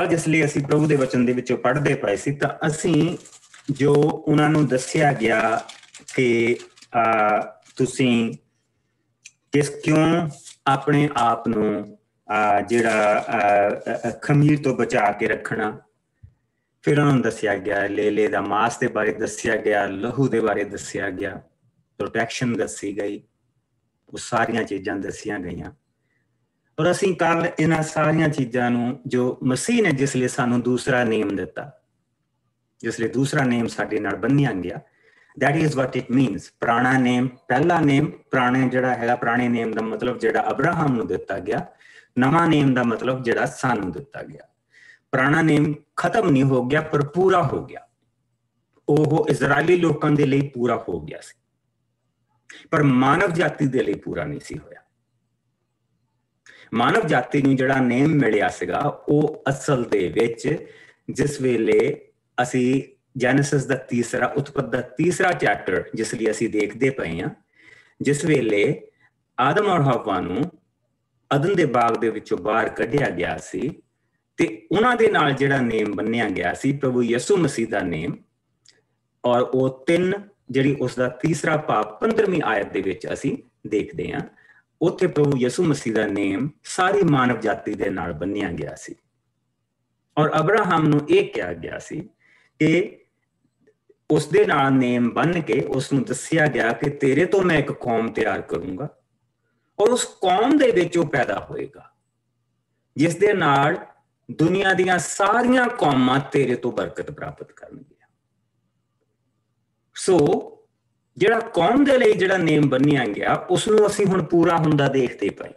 जिसलिए असीं प्रभु दे वचन दे विचों पढ़दे पए सी तां असीं जो उन्हां नूं दस्सिया गया कि तुसीं क्यों अपने आप नूं जिहड़ा खमीर तो बचा के रखना। फिर उन्होंने दस्सिया गया लेले दा मांस के बारे दस्सिया गया, लहू के बारे दस्सिया गया, प्रोटैक्शन दसी गई, वो सारिया चीज़ां दसिया गई। और असीं कल इन्हां सारिया चीज़ां नूं जो मसीह ने जिसलिए सानू दूसरा नेम दिता, जिसलिए दूसरा नेम साडे नाल बन्निया गया, दैट इज वट इट मीनस। पुराना नेम, पहला नेम, पुराने जिहड़ा है पुराने नेम का मतलब जिहड़ा अब्राहम नूं दिता गया, नवा नेम का मतलब जिहड़ा सानू दिता गया। पुराना नेम खत्म नहीं हो गया पर पूरा हो गया, वो इजरायली लोगों के लिए पूरा हो गया सी, पर मानव जाति के लिए पूरा नहीं सी होया। मानव जाति नूं जिहड़ा नेम मिलिया सीगा वो असल दे विच जिस वेले असी जेनेसिस दा तीसरा, उत्पत्ति दा तीसरा चैप्टर जिसलिए असी देखते पे हैं, जिस वेले आदम और हवा नूं अदन दे बाग दे विचों बाहर कढ़िया गया सी ते उन्हां दे नाल जिहड़ा नेम बन्निया गया सी प्रभु यसु मसीह दा नेम, और वो तीन जिहड़ी उसका तीसरा भाव 15वीं आयत दे विच असी देखते हैं, उत्थे प्रभु यसु मसीह दा नेम सारी मानव जाति दे नाल बन्निया गया सी। और अब्राहम नूं इह कहा गया सी कि उस दे नाल नेम बन के उसनूं दस्सिया गया कि तेरे तो मैं एक कौम तैयार करूंगा और उस कौम दे विच वो पैदा होएगा जिस दे नाल दुनिया दीयां सारियां कौमां तेरे तो बरकत प्राप्त करनगियां। सो जिहड़ा कौम दे लई जिहड़ा नेम बन्निया गया उसनूं असीं हुण पूरा हुंदा देखदे पए।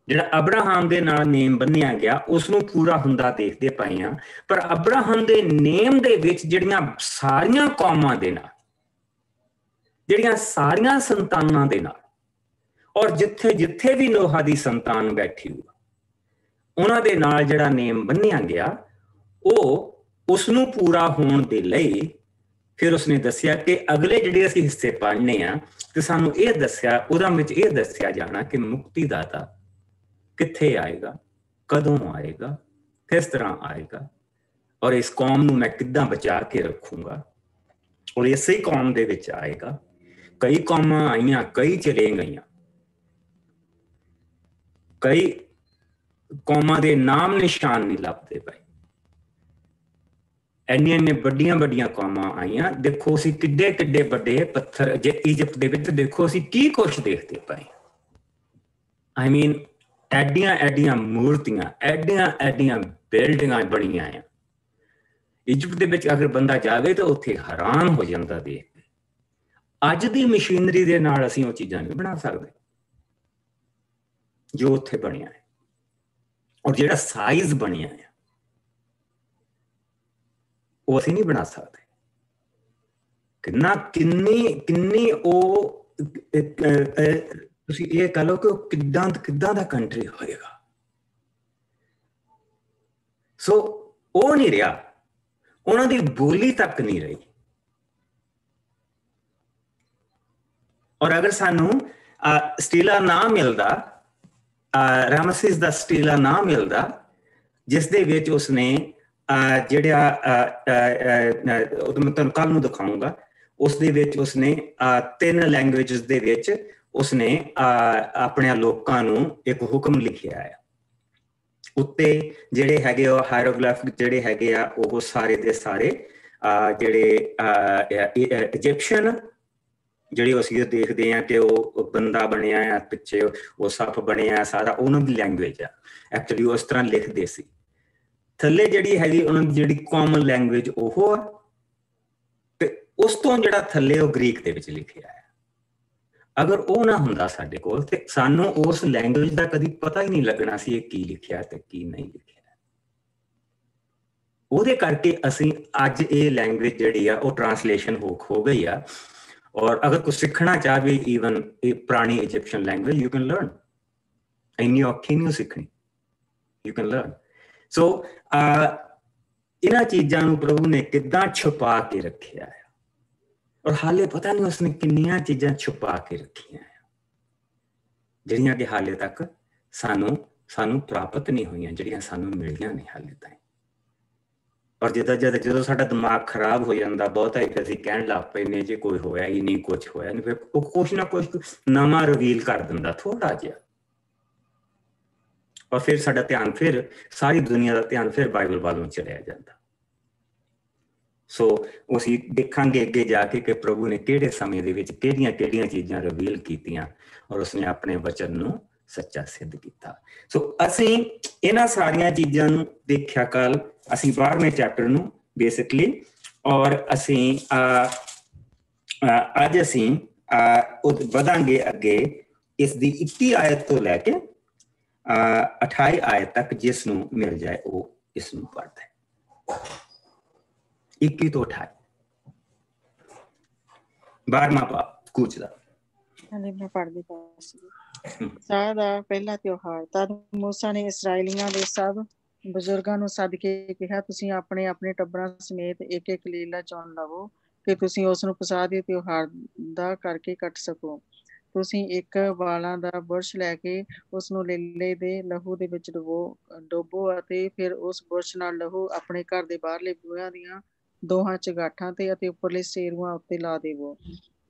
जिहड़ा अब्राहम दे नाल नेम बन्निया गया उसनूं पूरा हुंदा देखदे पए हां, पर अब्राहम दे नेम दे विच जिहड़ियां सारियां कौमां दे नाल, जिहड़ियां सारियां संतानां दे नाल, और जिथे जिथे भी नोहा दी संतान बैठी हुई उन्हां दे नाल जिहड़ा नेम बन्निया गया वो उसनूं पूरा होण दे लई फिर उसने दस्सिया कि अगले जिहड़े असीं हिस्से पढ़ने आ ते सानूं इह दस्सिया, उहदां विच इह दस्सिया जाना कि मुक्तिदाता कित्थे आएगा, कदों आएगा, किस तरह आएगा, और इस कौम नूं मैं किद्दां बचा के रखूंगा, और इसे कौम दे विच आएगा। कई कौमां आईयां, कई चले गईयां, कई कौमां दे नाम निशान नहीं लभदे पए, इन्नियां इन्नियां बड़ियां बड़ियां कौमां आईयां। देखो असीं किड्डे किड्डे बड़े पत्थर जे इजिप्ट दे विच देखो असीं की कुछ देखते पए। आई मीन एडियां एडियां मूर्तियां, एडियां एडियां बिल्डिंगां बणियां हैं। इजिप्ट दे विच अगर बंदा जावे तो उत्थे हैरान हो जांदा देख के। अज दी मशीनरी दे नाल असीं वो चीज़ां नहीं बना सकदे जो उत्थे बणिया है, और जिहड़ा साइज बणिया है वो असीं नहीं बना सकते। किन्ना किन्नी किन्नी वो तुसीं ये कह लो कि किद्दां किद्दां दा कंट्री होएगा। सो वो नहीं रहा, उन्हां दी बोली तक नहीं रही। और अगर सानू स्टीला ना मिलदा, रामसिस दा स्टीला ना मिलदा जिस दे विच उसने जिहड़ा मैं तुहानूं कल नूं दिखाऊंगा, उस दे विच उसने 3 लैंग्वेजेस दे विच उसने अपने लोकां नूं एक हुक्म लिखिया है। उत्ते जिहड़े हैगे हायरोग्लिफ जिहड़े हैगे आ वो सारे दे सारे जिहड़े इजिप्शियन जिहड़ी असीं देखदे आ कि वो बंदा बनिया है, पिछे वो सप बनिया, सारा उन्हां दी लैंग्वेज आ। एक्चुअली उस तरह लिखदे सी। थल्ले जिहड़ी हैगी उन्हां दी जिहड़ी कॉमन लैंग्वेज ओहो आ, ते उस तो जिहड़ा थल्ले वो ग्रीक दे विच लिखिया है। अगर वो ना हुंदा साडे कोल ते सानू उस लैंग्वेज दा कदी पता ही नहीं लगना सी की लिखिया ते की नहीं लिखिया। ਉਹਦੇ ਕਰਕੇ ਅਸੀਂ ਅੱਜ ਇਹ ਲੈਂਗੁਏਜ ਜਿਹੜੀ ਆ ਉਹ ਟਰਾਂਸਲੇਸ਼ਨ ਹੋ ਗਈ ਆ। और अगर कुछ सीखना चाहे इवन पुरानी Egyptian language you can learn, इन्नी औखी नहीं सीखनी, यू कैन लर्न। सो इन्हां चीज़ां नूं प्रभु ने किद्दां छुपा के रखिया है, और हाले पता नहीं उसने किन्नियां चीज़ां छुपा के रखियां है जिहड़ियां कि हाले तक सानू ਸਾਨੂੰ ਪ੍ਰਾਪਤ ਨਹੀਂ ਹੋਈਆਂ, ਜਿਹੜੀਆਂ ਸਾਨੂੰ ਮਿਲੀਆਂ ਨੇ ਹਾਲੇ ਤਾਈਂ। ਔਰ ਜਦੋਂ ਸਾਡਾ ਦਿਮਾਗ ਖਰਾਬ ਹੋ ਜਾਂਦਾ ਬਹੁਤਾ ਹੀ, ਅਸੀਂ ਕਹਿਣ ਲੱਗ ਪੈਂਦੇ ਜੇ ਕੋਈ ਹੋਇਆ ਹੀ ਨਹੀਂ, ਕੁਛ ਹੋਇਆ ਨਹੀਂ, ਫਿਰ ਉਹ ਕੁਛ ਨਾ ਕੁਛ ਨਵਾਂ ਰਿਵੀਲ ਕਰ ਦਿੰਦਾ ਥੋੜਾ ਜਿਹਾ, ਔਰ ਫਿਰ ਸਾਡਾ ਧਿਆਨ, ਫਿਰ ਸਾਰੀ ਦੁਨੀਆ ਦਾ ਧਿਆਨ ਫਿਰ ਬਾਈਬਲ ਵੱਲੋਂ ਚਲਿਆ ਜਾਂਦਾ। ਸੋ ਅਸੀਂ ਦੇਖਾਂਗੇ ਅੱਗੇ ਜਾ ਕੇ ਕਿ ਪ੍ਰਭੂ ਨੇ ਕਿਹੜੇ ਸਮੇਂ ਦੇ ਵਿੱਚ ਕਿਹੜੀਆਂ ਕਿਹੜੀਆਂ ਚੀਜ਼ਾਂ ਰਿਵੀਲ ਕੀਤੀਆਂ, ਔਰ ਉਸਨੇ ਆਪਣੇ ਵਚਨ ਨੂੰ ਸੱਚਾ ਸਿੱਧ ਕੀਤਾ। ਸੋ ਅਸੀਂ ਇਹਨਾਂ ਸਾਰੀਆਂ ਚੀਜ਼ਾਂ ਨੂੰ ਦੇਖਿਆ ਕੱਲ, ਅਸੀਂ 12ਵੇਂ ਚੈਪਟਰ ਨੂੰ ਬੇਸਿਕਲੀ, ਔਰ ਅਸੀਂ ਅੱਜ ਅਸੀਂ ਵਧਾਂਗੇ ਅੱਗੇ ਇਸ ਦੀ 21 ਆਇਤ ਤੋਂ ਲੈ ਕੇ 28 ਆਇਤ ਤੱਕ, ਜਿਸ ਨੂੰ ਮਿਲ ਜਾਏ ਉਹ ਇਸ ਨੂੰ ਪੜ੍ਹਦਾ ਹੈ। 21 ਤੋਂ 28 12ਵਾਂ ਪਾਪ ਕੂਚ ਦਾ। ਮੈਂ ਪੜ੍ਹਦੀ ਪਾਸ। ਸਾਲ ਦਾ ਪਹਿਲਾ ਤਿਉਹਾਰ। ਤਦ ਮੂਸਾ ਨੇ ਇਸਰਾਏਲੀਆਂ ਦੇ ਸਭ ਬਜ਼ੁਰਗਾਂ ਨੂੰ ਸੱਦ ਕੇ ਕਿਹਾ, ਤੁਸੀਂ ਆਪਣੇ ਆਪਣੇ ਟੱਬਰਾਂ ਸਮੇਤ ਇੱਕ ਇੱਕ ਲੀਲਾ ਚੁਣ ਲਵੋ ਕਿ ਤੁਸੀਂ ਉਸ ਨੂੰ ਪਸਾਹ ਦੇ ਤਿਉਹਾਰ ਦਾ ਕਰਕੇ ਕੱਟ ਸਕੋ। ਤੁਸੀਂ ਇੱਕ ਵਾਲਾਂ ਦਾ ਬੁਰਸ਼ ਲੈ ਕੇ ਉਸ ਨੂੰ ਲੀਲੇ ਦੇ ਲਹੂ ਦੇ ਵਿੱਚ ਡੋਬੋ ਅਤੇ ਫਿਰ ਉਸ ਬੁਰਸ਼ ਨਾਲ ਲਹੂ ਆਪਣੇ ਘਰ ਦੇ ਬਾਹਰਲੇ ਬੂਹਿਆਂ ਦੀਆਂ ਦੋਹਾਂ ਚੁਗਾਠਾਂ ਤੇ ਅਤੇ ਉੱਪਰਲੇ ਸੇਰੂਆਂ ਉੱਤੇ ਲਾ ਦੇਵੋ।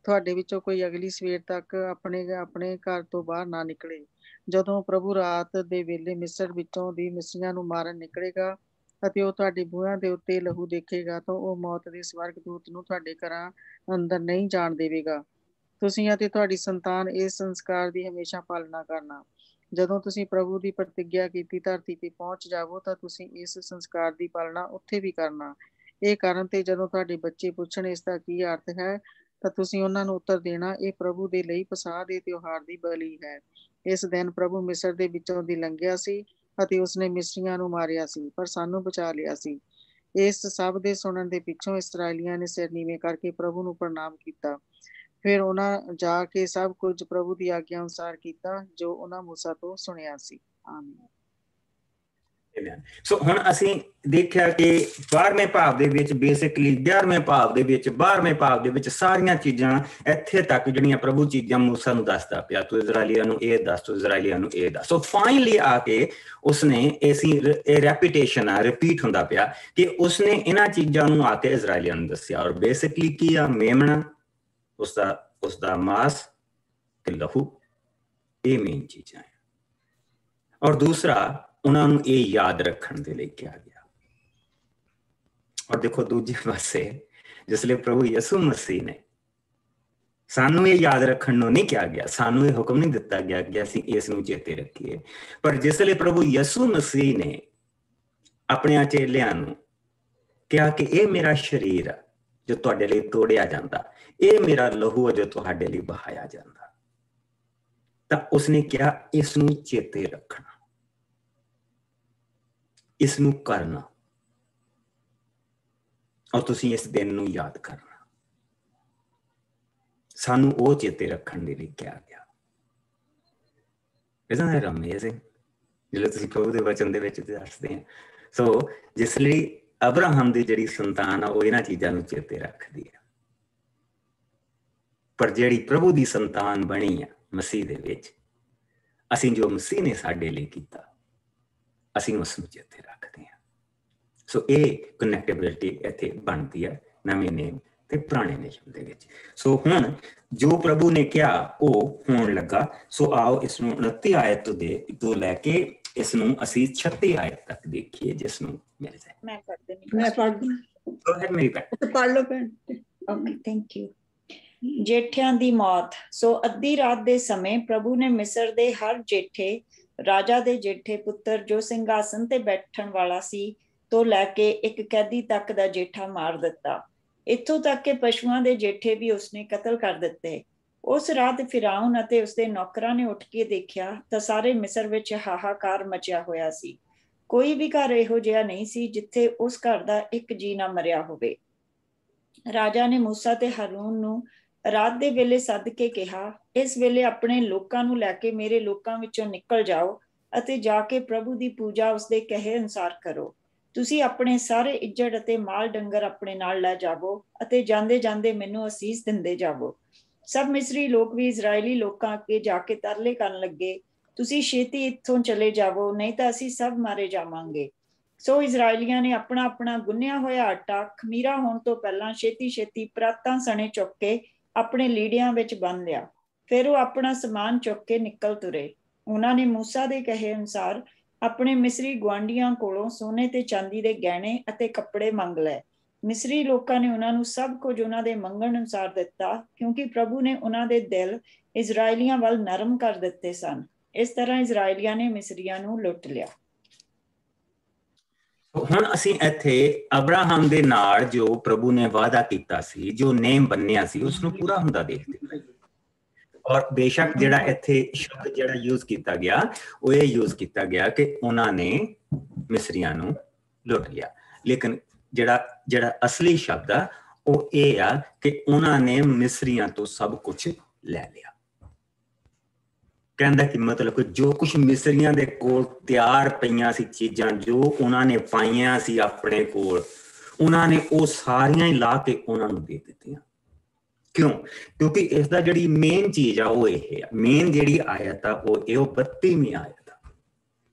ਤੁਹਾਡੇ ਵਿੱਚੋਂ ਕੋਈ ਅਗਲੀ ਸਵੇਰ ਤੱਕ ਆਪਣੇ ਘਰ ਤੋਂ ਬਾਹਰ ਨਾ ਨਿਕਲੇ। ਜਦੋਂ ਪ੍ਰਭੂ ਰਾਤ ਦੇ ਵੇਲੇ ਮਿਸਰ ਵਿੱਚੋਂ ਦੀ ਮਿਸਰੀਆਂ ਨੂੰ ਮਾਰਨ ਨਿਕਲੇਗਾ ਅਤੇ ਉਹ ਤੁਹਾਡੇ ਬੂਹਿਆਂ ਦੇ ਉੱਤੇ ਲਹੂ ਦੇਖੇਗਾ, ਤਾਂ ਉਹ ਮੌਤ ਦੇ ਸਵਰਗਦੂਤ ਨੂੰ ਤੁਹਾਡੇ ਘਰਾਂ ਅੰਦਰ ਨਹੀਂ ਜਾਣ ਦੇਵੇਗਾ। ਤੁਸੀਂ ਅਤੇ ਤੁਹਾਡੀ ਸੰਤਾਨ ਇਸ ਸੰਸਕਾਰ ਦੀ ਹਮੇਸ਼ਾ ਪਾਲਣਾ ਕਰਨਾ। ਜਦੋਂ ਤੁਸੀਂ ਪ੍ਰਭੂ ਦੀ ਪ੍ਰਤਿੱਗਿਆ ਕੀਤੀ ਧਰਤੀ ਤੇ ਪਹੁੰਚ ਜਾਵੋ ਤਾਂ ਤੁਸੀਂ ਇਸ ਸੰਸਕਾਰ ਦੀ ਪਾਲਣਾ ਉੱਥੇ ਵੀ ਕਰਨਾ। ਇਹ ਕਾਰਨ ਤੇ ਜਦੋਂ ਤੁਹਾਡੇ ਬੱਚੇ ਪੁੱਛਣ ਇਸ ਦਾ ਕੀ ਅਰਥ ਹੈ, ਤਾਂ ਤੁਸੀਂ ਉਹਨਾਂ ਨੂੰ ਉੱਤਰ ਦੇਣਾ, ਇਹ ਪ੍ਰਭੂ ਦੇ ਲਈ ਪਸਾਹ ਦੇ ਤਿਉਹਾਰ ਦੀ ਬਲੀ ਹੈ। ਇਸ ਦਿਨ ਪ੍ਰਭੂ ਮਿਸਰ ਦੇ ਵਿੱਚੋਂ ਦੀ ਲੰਘਿਆ ਸੀ ਅਤੇ ਉਸਨੇ ਮਿਸਰੀਆਂ ਨੂੰ ਮਾਰਿਆ ਸੀ, ਪਰ ਸਾਨੂੰ ਬਚਾ ਲਿਆ ਸੀ। ਇਸ ਸਭ ਦੇ ਸੁਣਨ ਦੇ ਪਿੱਛੋਂ ਇਸਰਾਏਲੀਆਂ ਨੇ ਸਿਰ ਨੀਵੇਂ ਕਰਕੇ ਪ੍ਰਭੂ ਨੂੰ ਪ੍ਰਣਾਮ ਕੀਤਾ। ਫਿਰ ਉਹਨਾਂ ਜਾ ਕੇ ਸਭ ਕੁਝ ਪ੍ਰਭੂ ਦੀ ਆਗਿਆ ਅਨੁਸਾਰ ਕੀਤਾ ਜੋ ਉਹਨਾਂ ਮੂਸਾ ਤੋਂ ਸੁਣਿਆ ਸੀ। ਆਮੀਨ। ਸੋ ਹੁਣ ਅਸੀਂ ਦੇਖਿਆ ਕਿ 12ਵੇਂ ਭਾਵ ਦੇ ਵਿੱਚ ਬੇਸਿਕਲੀ 11ਵੇਂ ਭਾਵ ਦੇ ਵਿੱਚ 12ਵੇਂ ਭਾਵ ਦੇ ਵਿੱਚ ਸਾਰੀਆਂ ਚੀਜ਼ਾਂ ਇੱਥੇ ਤੱਕ ਜਿਹੜੀਆਂ ਪ੍ਰਭੂ ਚੀਜ਼ਾਂ ਮੂਸਾ ਨੂੰ ਦੱਸਦਾ ਪਿਆ, ਤੂੰ ਇਜ਼ਰਾਈਲੀਆਂ ਨੂੰ ਇਹ ਦੱਸ, ਤੂੰ ਇਜ਼ਰਾਈਲੀਆਂ ਨੂੰ ਇਹ ਦੱਸ। ਸੋ ਫਾਈਨਲੀ ਆ ਕੇ ਉਸਨੇ ਇਹ ਰੈਪੀਟੇਸ਼ਨ ਆ, ਰਿਪੀਟ ਹੁੰਦਾ ਪਿਆ ਕਿ ਉਸਨੇ ਇਹਨਾਂ ਚੀਜ਼ਾਂ ਨੂੰ ਆ ਕੇ ਇਜ਼ਰਾਈਲੀਆਂ ਨੂੰ ਦੱਸਿਆ। ਔਰ ਬੇਸਿਕਲੀ ਕੀ ਆ? ਮੇਮਣਾ, ਉਸਦਾ ਮਾਸ ਤੇ ਲਹੂ, ਇਹ ਮੇਨ ਚੀਜ਼ਾਂ ਹੈ। ਔਰ ਦੂਸਰਾ, ਉਹਨਾਂ ਨੂੰ ਇਹ ਯਾਦ ਰੱਖਣ ਦੇ ਲਈ ਕਿਹਾ ਗਿਆ। ਔਰ ਦੇਖੋ ਦੂਜੇ ਪਾਸੇ ਜਿਸਲੇ ਪ੍ਰਭੂ ਯਿਸੂ ਮਸੀਹ ਨੇ, ਸਾਨੂੰ ਇਹ ਯਾਦ ਰੱਖਣ ਨੂੰ ਨਹੀਂ ਕਿਹਾ ਗਿਆ, ਸਾਨੂੰ ਇਹ ਹੁਕਮ ਨਹੀਂ ਦਿੱਤਾ ਗਿਆ ਕਿ ਅਸੀਂ ਇਸ ਨੂੰ ਚੇਤੇ ਰੱਖੀਏ, ਪਰ ਜਿਸਲੇ ਪ੍ਰਭੂ ਯਿਸੂ ਮਸੀਹ ਨੇ ਆਪਣੇ ਚੇਲਿਆਂ ਨੂੰ ਕਿਹਾ ਕਿ ਇਹ ਮੇਰਾ ਸਰੀਰ ਆ ਜੋ ਤੁਹਾਡੇ ਲਈ ਤੋੜਿਆ ਜਾਂਦਾ, ਇਹ ਮੇਰਾ ਲਹੂ ਜੋ ਤੁਹਾਡੇ ਲਈ ਬਹਾਇਆ ਜਾਂਦਾ, ਤਾਂ ਉਸਨੇ ਕਿਹਾ ਇਸ ਨੂੰ ਚੇਤੇ ਰੱਖਣਾ, ਇਸ ਨੂੰ ਕਰਨਾ, ਔਰ ਤੁਸੀਂ ਇਸ ਦਿਨ ਨੂੰ ਯਾਦ ਕਰਨਾ। ਸਾਨੂੰ ਉਹ ਚੇਤੇ ਰੱਖਣ ਦੇ ਲਈ ਕਿਹਾ ਗਿਆ। Isn't that amazing? ਜਿਹੜੇ ਤੁਸੀਂ ਪ੍ਰਭੂ ਦੇ ਵਚਨ ਦੇ ਵਿੱਚ ਦੱਸਦੇ ਆ। ਸੋ ਜਿਸ ਲਈ ਅਬਰਾਹਮ ਦੀ ਜਿਹੜੀ ਸੰਤਾਨ ਆ ਉਹ ਇਹਨਾਂ ਚੀਜ਼ਾਂ ਨੂੰ ਚੇਤੇ ਰੱਖਦੀ ਹੈ, ਪਰ ਜਿਹੜੀ ਪ੍ਰਭੂ ਦੀ ਸੰਤਾਨ ਬਣੀ ਆ ਮਸੀਹ ਦੇ ਵਿੱਚ, ਅਸੀਂ ਜੋ ਮਸੀਹ ਨੇ ਸਾਡੇ ਲਈ ਕੀਤਾ ਅਸੀਂ ਉਸ ਨੂੰ ਚੇਤੇ ਰੱਖਦੇ ਹਾਂ। ਸੋ ਇਹ ਕਨੈਕਟੇਬਿਲਿਟੀ ਇੱਥੇ ਬਣਦੀ ਹੈ ਨਵੇਂ ਨੇਮ ਤੇ ਪੁਰਾਣੇ ਨੇਮ ਦੇ ਵਿੱਚ। ਸੋ ਹੁਣ ਜੋ ਪ੍ਰਭੂ ਨੇ ਕਿਹਾ ਉਹ ਹੋਣ ਲੱਗਾ। ਸੋ ਆਓ ਇਸ ਨੂੰ 29 ਆਇਤ ਤੋਂ ਲੈ ਕੇ ਇਸ ਨੂੰ ਅਸੀਂ 36 ਆਇਤ ਤੱਕ ਦੇਖੀਏ, ਜਿਸ ਨੂੰ ਮਿਲ ਜਾਏ। ਮੈਂ ਪੜ੍ਹ ਦਿੰਦੀ। Go ahead, ਮੇਰੀ ਭੈਣ। ਪੜ੍ਹ ਲਓ ਭੈਣ। Okay, thank you. ਜੇਠਿਆਂ ਦੀ ਮੌਤ। ਸੋ ਅੱਧੀ ਰਾਤ ਦੇ ਸਮੇਂ ਪ੍ਰਭੂ ਨੇ ਮਿਸਰ ਦੇ ਹਰ ਜੇਠੇ ਰਾਜਾ ਦੇ ਜੇਠੇ ਪੁੱਤਰ ਜੋ ਸਿੰਘਾਸਨ ਤੇ ਬੈਠਣ ਵਾਲਾ ਸੀ ਤੋਂ ਲੈ ਕੇ ਇੱਕ ਕੈਦੀ ਤੱਕ ਦਾ ਜੇਠਾ ਮਾਰ ਦਿੱਤਾ। ਇੱਥੋਂ ਤੱਕ ਕਿ ਪਸ਼ੂਆਂ ਦੇ ਜੇਠੇ ਵੀ ਉਸਨੇ ਕਤਲ ਕਰ ਦਿੱਤੇ। ਉਸ ਰਾਤ ਫਿਰਾਉਨ ਅਤੇ ਉਸਦੇ ਨੌਕਰਾਂ ਨੇ ਉੱਠ ਕੇ ਦੇਖਿਆ ਤਾਂ ਸਾਰੇ ਮਿਸਰ ਵਿੱਚ ਹਾਹਾਕਾਰ ਮਚਿਆ ਹੋਇਆ ਸੀ। ਕੋਈ ਵੀ ਘਰ ਇਹੋ ਜਿਹਾ ਨਹੀਂ ਸੀ ਜਿੱਥੇ ਉਸ ਘਰ ਦਾ ਇੱਕ ਜੀ ਨਾ ਮਰਿਆ ਹੋਵੇ। ਰਾਜਾ ਨੇ ਮੂਸਾ ਤੇ ਹਾਰੂਨ ਨੂੰ ਰਾਤ ਦੇ ਵੇਲੇ ਸੱਦ ਕੇ ਕਿਹਾ, ਇਸ ਵੇਲੇ ਆਪਣੇ ਲੋਕਾਂ ਨੂੰ ਲੈ ਕੇ ਮੇਰੇ ਲੋਕਾਂ ਵਿੱਚੋਂ ਨਿਕਲ ਜਾਓ ਅਤੇ ਜਾ ਕੇ ਪ੍ਰਭੂ ਦੀ ਪੂਜਾ ਉਸਦੇ ਕਹੇ ਅਨੁਸਾਰ ਕਰੋ। ਤੁਸੀਂ ਆਪਣੇ ਸਾਰੇ ਇੱਜੜ ਅਤੇ ਮਾਲ ਡੰਗਰ ਆਪਣੇ ਨਾਲ ਲੈ ਜਾਵੋ ਅਤੇ ਜਾਂਦੇ ਜਾਂਦੇ ਮੈਨੂੰ ਅਸੀਸ ਦਿੰਦੇ ਜਾਵੋ। ਸਭ ਮਿਸਰੀ ਲੋਕ ਵੀ ਇਜ਼ਰਾਈਲੀ ਲੋਕਾਂ ਅੱਗੇ ਜਾ ਕੇ ਤਰਲੇ ਕਰਨ ਲੱਗੇ, ਤੁਸੀਂ ਛੇਤੀ ਇੱਥੋਂ ਚਲੇ ਜਾਵੋ, ਨਹੀਂ ਤਾਂ ਅਸੀਂ ਸਭ ਮਾਰੇ ਜਾਵਾਂਗੇ। ਸੋ ਇਜ਼ਰਾਈਲੀਆਂ ਨੇ ਆਪਣਾ ਆਪਣਾ ਗੁੰਨਿਆ ਹੋਇਆ ਆਟਾ ਖਮੀਰਾ ਹੋਣ ਤੋਂ ਪਹਿਲਾਂ ਛੇਤੀ ਛੇਤੀ ਪਰਾਤਾਂ ਸਣੇ ਚੁੱਕ ਕੇ ਆਪਣੇ ਲੀੜਿਆਂ ਵਿੱਚ ਬੰਨ ਲਿਆ। ਫਿਰ ਉਹ ਆਪਣਾ ਸਮਾਨ ਚੁੱਕ ਕੇ ਨਿਕਲ ਤੁਰੇ। ਉਹਨਾਂ ਨੇ ਮੂਸਾ ਦੇ ਕਹੇ ਅਨੁਸਾਰ ਆਪਣੇ ਮਿਸਰੀ ਗੁਆਂਢੀਆਂ ਕੋਲੋਂ ਸੋਨੇ ਤੇ ਚਾਂਦੀ ਦੇ ਗਹਿਣੇ ਅਤੇ ਕੱਪੜੇ ਮੰਗ ਲਏ। ਮਿਸਰੀ ਲੋਕਾਂ ਨੇ ਉਹਨਾਂ ਨੂੰ ਸਭ ਕੁਝ ਉਹਨਾਂ ਦੇ ਮੰਗਣ ਅਨੁਸਾਰ ਦਿੱਤਾ, ਕਿਉਂਕਿ ਪ੍ਰਭੂ ਨੇ ਉਹਨਾਂ ਦੇ ਦਿਲ ਇਜ਼ਰਾਈਲੀਆਂ ਵੱਲ ਨਰਮ ਕਰ ਦਿੱਤੇ ਸਨ। ਇਸ ਤਰ੍ਹਾਂ ਇਜ਼ਰਾਈਲੀਆਂ ਨੇ ਮਿਸਰੀਆਂ ਨੂੰ ਲੁੱਟ ਲਿਆ। ਹੁਣ ਅਸੀਂ ਇੱਥੇ ਅਬਰਾਹਮ ਦੇ ਨਾਲ ਜੋ ਪ੍ਰਭੂ ਨੇ ਵਾਅਦਾ ਕੀਤਾ ਸੀ, ਜੋ ਨੇਮ ਬੰਨਿਆ ਸੀ, ਉਸ ਨੂੰ ਪੂਰਾ ਹੁੰਦਾ ਦੇਖਦੇ ਪਏ। ਔਰ ਬੇਸ਼ੱਕ ਜਿਹੜਾ ਇੱਥੇ ਸ਼ਬਦ ਜਿਹੜਾ ਯੂਜ਼ ਕੀਤਾ ਗਿਆ ਉਹ ਇਹ ਯੂਜ਼ ਕੀਤਾ ਗਿਆ ਕਿ ਉਹਨਾਂ ਨੇ ਮਿਸਰੀਆਂ ਨੂੰ ਲੁੱਟ ਲਿਆ, ਲੇਕਿਨ ਜਿਹੜਾ ਅਸਲੀ ਸ਼ਬਦ ਆ ਉਹ ਇਹ ਆ ਕਿ ਉਹਨਾਂ ਨੇ ਮਿਸਰੀਆਂ ਤੋਂ ਸਭ ਕੁਝ ਲੈ ਲਿਆ। ਕਹਿੰਦਾ ਕਿ ਮਤਲਬ ਕਿ ਜੋ ਕੁਝ ਮਿਸਰੀਆਂ ਦੇ ਕੋਲ ਤਿਆਰ ਪਈਆਂ ਸੀ ਚੀਜ਼ਾਂ, ਜੋ ਉਹਨਾਂ ਨੇ ਪਾਈਆਂ ਸੀ ਆਪਣੇ ਕੋਲ, ਉਹਨਾਂ ਨੇ ਉਹ ਸਾਰੀਆਂ ਹੀ ਲਾ ਕੇ ਉਹਨਾਂ ਨੂੰ ਦੇ ਦਿੱਤੀਆਂ। ਕਿਉਂ? ਕਿਉਂਕਿ ਇਸ ਦਾ ਜਿਹੜੀ ਮੇਨ ਚੀਜ਼ ਆ ਉਹ ਇਹ ਆ, ਮੇਨ ਜਿਹੜੀ ਆਇਤ ਆ ਉਹ ਇਹ 32ਵੀਂ ਆਇਤ ਆ।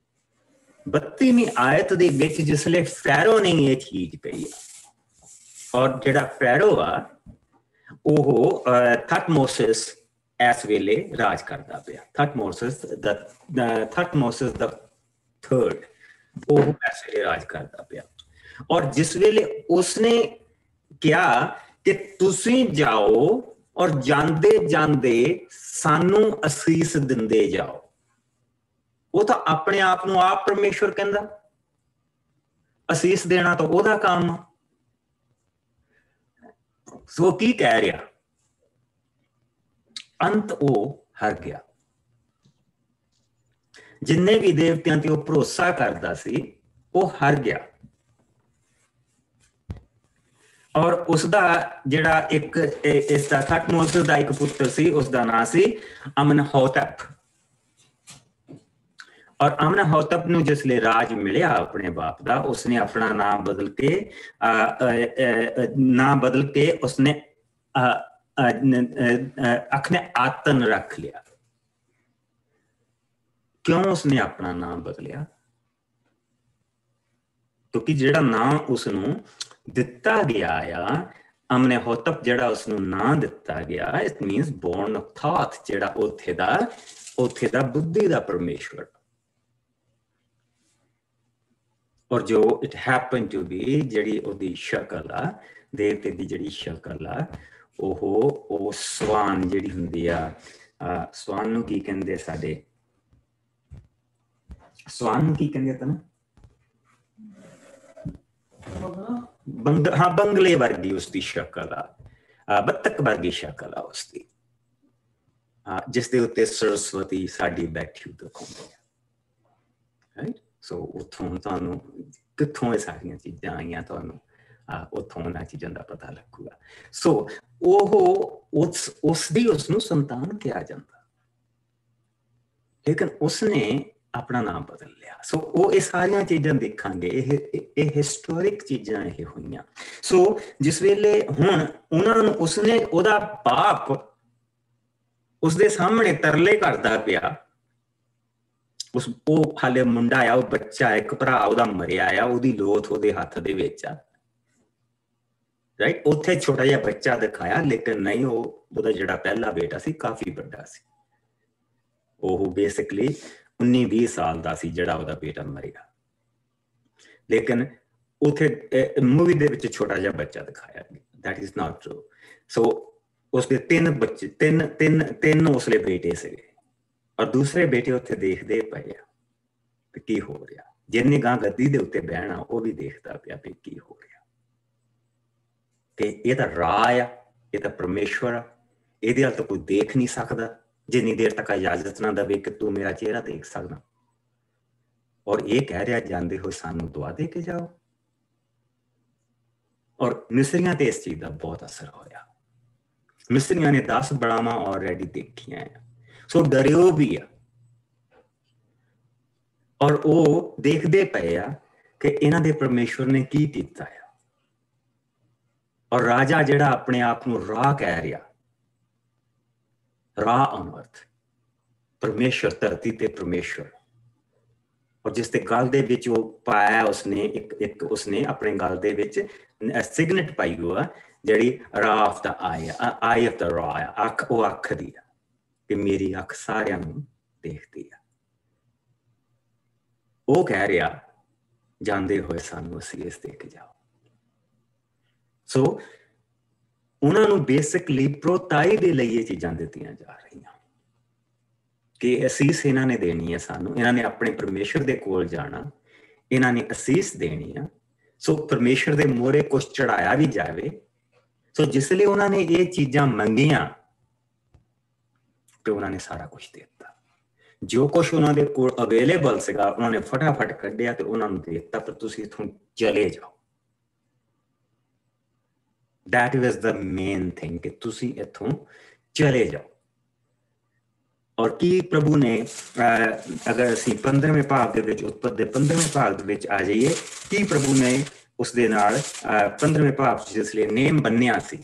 32ਵੀਂ ਆਇਤ ਦੇ ਵਿੱਚ ਜਿਸਲੇ ਫੈਰੋ ਨੇ ਇਹ ਚੀਜ਼ ਕਹੀ ਆ, ਔਰ ਜਿਹੜਾ ਫੈਰੋ ਆ ਉਹ ਥਟਮੋਸਿਸ ਇਸ ਵੇਲੇ ਰਾਜ ਕਰਦਾ ਪਿਆ। ਥਟਮੋਸਿਸ ਦਾ ਥਰਡ ਉਹ ਇਸ ਵੇਲੇ ਰਾਜ ਕਰਦਾ ਪਿਆ। ਔਰ ਜਿਸ ਵੇਲੇ ਉਸਨੇ ਕਿਹਾ ਕਿ ਤੁਸੀਂ ਜਾਓ ਔਰ ਜਾਂਦੇ ਜਾਂਦੇ ਸਾਨੂੰ ਅਸੀਸ ਦਿੰਦੇ ਜਾਓ, ਉਹ ਤਾਂ ਆਪਣੇ ਆਪ ਨੂੰ ਆਪ ਪਰਮੇਸ਼ਵਰ ਕਹਿੰਦਾ, ਅਸੀਸ ਦੇਣਾ ਤਾਂ ਉਹਦਾ ਕੰਮ ਆ। ਸੋ ਕੀ ਕਹਿ ਰਿਹਾ? ਅੰਤ ਉਹ ਹਾਰ ਗਿਆ। ਜਿੰਨੇ ਵੀ ਦੇਵਤਿਆਂ ਤੇ ਉਹ ਭਰੋਸਾ ਕਰਦਾ ਸੀ ਉਹ ਹਾਰ ਗਿਆ। ਔਰ ਉਸਦਾ ਜਿਹੜਾ ਇੱਕ ਇਸਦਾ ਥਟਮੋਸਿਸ ਦਾ ਇੱਕ ਪੁੱਤਰ ਸੀ, ਉਸਦਾ ਨਾਂ ਸੀ ਅਮਨਹੋਤਪ। ਔਰ ਅਮਨਹੋਤਪ ਨੂੰ ਜਿਸਲੇ ਰਾਜ ਮਿਲਿਆ ਆਪਣੇ ਬਾਪ ਦਾ, ਉਸਨੇ ਆਪਣਾ ਨਾਮ ਬਦਲ ਕੇ ਉਸਨੇ ਅਖਨਾਆਤਨ ਰੱਖ ਲਿਆ। ਕਿਉਂ ਉਸਨੇ ਆਪਣਾ ਨਾਮ ਬਦਲਿਆ? ਕਿਉਂਕਿ ਜਿਹੜਾ ਨਾਮ ਉਸਨੂੰ ਦਿੱਤਾ ਗਿਆ ਆ, ਅਮਨਹੋਤਪ ਜਿਹੜਾ ਉਸਨੂੰ ਨਾਂ ਦਿੱਤਾ ਗਿਆ, it means born of thought, ਜਿਹੜਾ ਉੱਥੇ ਦਾ ਬੁੱਧੀ ਦਾ ਪਰਮੇਸ਼ਵਰ। ਔਰ ਜੋ ਇਟ ਹੈਪਨ ਟੂ ਬੀ, ਜਿਹੜੀ ਉਹਦੀ ਸ਼ਕਲ ਆ, ਦੇਵਤੇ ਦੀ ਜਿਹੜੀ ਸ਼ਕਲ ਆ, ਉਹ ਸਵਾਨ ਜਿਹੜੀ ਹੁੰਦੀ ਆ, ਸਵਾਨ ਨੂੰ ਕੀ ਕਹਿੰਦੇ? ਸਾਡੇ ਸਵਾਨ ਨੂੰ ਕੀ ਕਹਿੰਦੇ ਤੈਨੂੰ? ਬੰਗਲੇ ਵਰਗੀ ਉਸਦੀ ਸ਼ਕਲ ਆ, ਬੱਤਕ ਵਰਗੀ ਸ਼ਕਲ ਆ ਉਸਦੀ, ਜਿਸ ਦੇ ਉੱਤੇ ਸਰਸਵਤੀ ਸਾਡੀ ਬੈਠੀ ਦਿਖਾਉਂਦੀ ਆ। ਸੋ ਉੱਥੋਂ ਤੁਹਾਨੂੰ ਕਿੱਥੋਂ ਇਹ ਸਾਰੀਆਂ ਚੀਜ਼ਾਂ ਆਈਆਂ, ਤੁਹਾਨੂੰ ਉੱਥੋਂ ਉਹਨਾਂ ਚੀਜ਼ਾਂ ਦਾ ਪਤਾ ਲੱਗੂਗਾ। ਸੋ ਉਸਨੂੰ ਸੰਤਾਨ ਕਿਹਾ ਜਾਂਦਾ, ਲੇਕਿਨ ਉਸਨੇ ਆਪਣਾ ਨਾਮ ਬਦਲ ਲਿਆ। ਸੋ ਉਹ ਇਹ ਸਾਰੀਆਂ ਚੀਜ਼ਾਂ ਦੇਖਾਂਗੇ, ਇਹ ਹਿਸਟੋਰਿਕ ਚੀਜ਼ਾਂ ਇਹ ਹੋਈਆਂ। ਸੋ ਜਿਸ ਵੇਲੇ ਹੁਣ ਉਹਨਾਂ ਨੂੰ ਉਸਨੇ, ਉਹਦਾ ਬਾਪ ਉਸਦੇ ਸਾਹਮਣੇ ਤਰਲੇ ਕਰਦਾ ਪਿਆ, ਉਹ ਹਾਲੇ ਮੁੰਡਾ ਆ, ਉਹ ਬੱਚਾ, ਇੱਕ ਭਰਾ ਉਹਦਾ ਮਰਿਆ ਆ, ਉਹਦੀ ਲੋਥ ਉਹਦੇ ਹੱਥ ਦੇ ਵਿੱਚ ਆ, ਰਾਈਟ? ਉੱਥੇ ਛੋਟਾ ਜਿਹਾ ਬੱਚਾ ਦਿਖਾਇਆ, ਲੇਕਿਨ ਨਹੀਂ, ਉਹਦਾ ਜਿਹੜਾ ਪਹਿਲਾ ਬੇਟਾ ਸੀ ਕਾਫੀ ਵੱਡਾ ਸੀ। ਉਹ ਬੇਸਿਕਲੀ 19-20 ਸਾਲ ਦਾ ਸੀ ਜਿਹੜਾ ਉਹਦਾ ਬੇਟਾ ਮਰਿਆ, ਲੇਕਿਨ ਉੱਥੇ ਮੂਵੀ ਦੇ ਵਿੱਚ ਛੋਟਾ ਜਿਹਾ ਬੱਚਾ ਦਿਖਾਇਆ। That is not true. So ਉਸਦੇ 3 ਬੱਚੇ, ਤਿੰਨ ਉਸਲੇ ਬੇਟੇ ਸੀਗੇ, ਔਰ ਦੂਸਰੇ ਬੇਟੇ ਉੱਥੇ ਦੇਖਦੇ ਪਏ ਆ ਕਿ ਕੀ ਹੋ ਰਿਹਾ। ਜਿਹਨੇ ਗਾਂ ਗੱਦੀ ਦੇ ਉੱਤੇ ਬਹਿਣਾ ਉਹ ਵੀ ਦੇਖਦਾ ਪਿਆ ਵੀ ਕੀ ਹੋ ਰਿਹਾ, ਕਿ ਇਹ ਤਾਂ ਰਾਹ ਆ, ਇਹ ਤਾਂ ਪਰਮੇਸ਼ਵਰ ਆ, ਇਹਦੇ ਵੱਲ ਤਾਂ ਕੋਈ ਦੇਖ ਨਹੀਂ ਸਕਦਾ ਜਿੰਨੀ ਦੇਰ ਤੱਕ ਇਜਾਜ਼ਤ ਨਾ ਦੇਵੇ ਕਿ ਤੂੰ ਮੇਰਾ ਚਿਹਰਾ ਦੇਖ ਸਕਦਾ। ਔਰ ਇਹ ਕਹਿ ਰਿਹਾ ਜਾਂਦੇ ਹੋ ਸਾਨੂੰ ਦੁਆ ਦੇ ਕੇ ਜਾਓ। ਔਰ ਮਿਸਰੀਆਂ ਤੇ ਇਸ ਚੀਜ਼ ਦਾ ਬਹੁਤ ਅਸਰ ਹੋਇਆ। ਮਿਸਰੀਆਂ ਨੇ 10 ਬੜਾਵਾਂ ਆਲਰੇਡੀ ਦੇਖੀਆਂ ਆ, ਸੋ ਡਰਿਓ ਵੀ ਆ, ਔਰ ਉਹ ਦੇਖਦੇ ਪਏ ਆ ਕਿ ਇਹਨਾਂ ਦੇ ਪਰਮੇਸ਼ਵਰ ਨੇ ਕੀ ਕੀਤਾ ਆ। ਔਰ ਰਾਜਾ ਜਿਹੜਾ ਆਪਣੇ ਆਪ ਨੂੰ ਰਾਹ ਕਹਿ ਰਿਹਾ, ਰਾਹ on earth, परमेश्वर, धरती ते परमेश्वर। और जिस गल दे विच वो पाया उसने एक उसने अपने गल दे विच सिगनेट पाई हुआ जिहड़ी रा of the I of the रा, अख वो अख दी कि मेरी अख सारियां नूं देखदी है। वो कह रहा जांदे होए सानू असीस दे के जाओ। सो उन्हां नूं बेसिकली प्रोताई दे लई ये चीज़ां दित्तियां जा रहीआं कि असीस इन्हां ने देनी है सानू, इन्हां ने अपने परमेश्वर दे कोल जाना, इन्हां ने असीस देनी है। सो परमेश्वर दे मोहरे कुछ चढ़ाया भी जावे। सो जिसले उन्होंने ये चीज़ां मंगियां तो उन्होंने सारा कुछ दिता, जो कुछ उन्होंने कोल अवेलेबल सीगा उन्होंने फटाफट कढ़िया तो उन्होंने देता, पर तुसीं इत्थों चले जाओ। That was the main thing कि तुसीं इत्थों चले जाओ। और की प्रभु ने अगर असीं 15वें भाग दे विच उत्पत्ति दे 15वें भाग दे विच आ जाइए, की प्रभु ने उस दे नाल 15वें भाग जिसले नेम बन्निया सी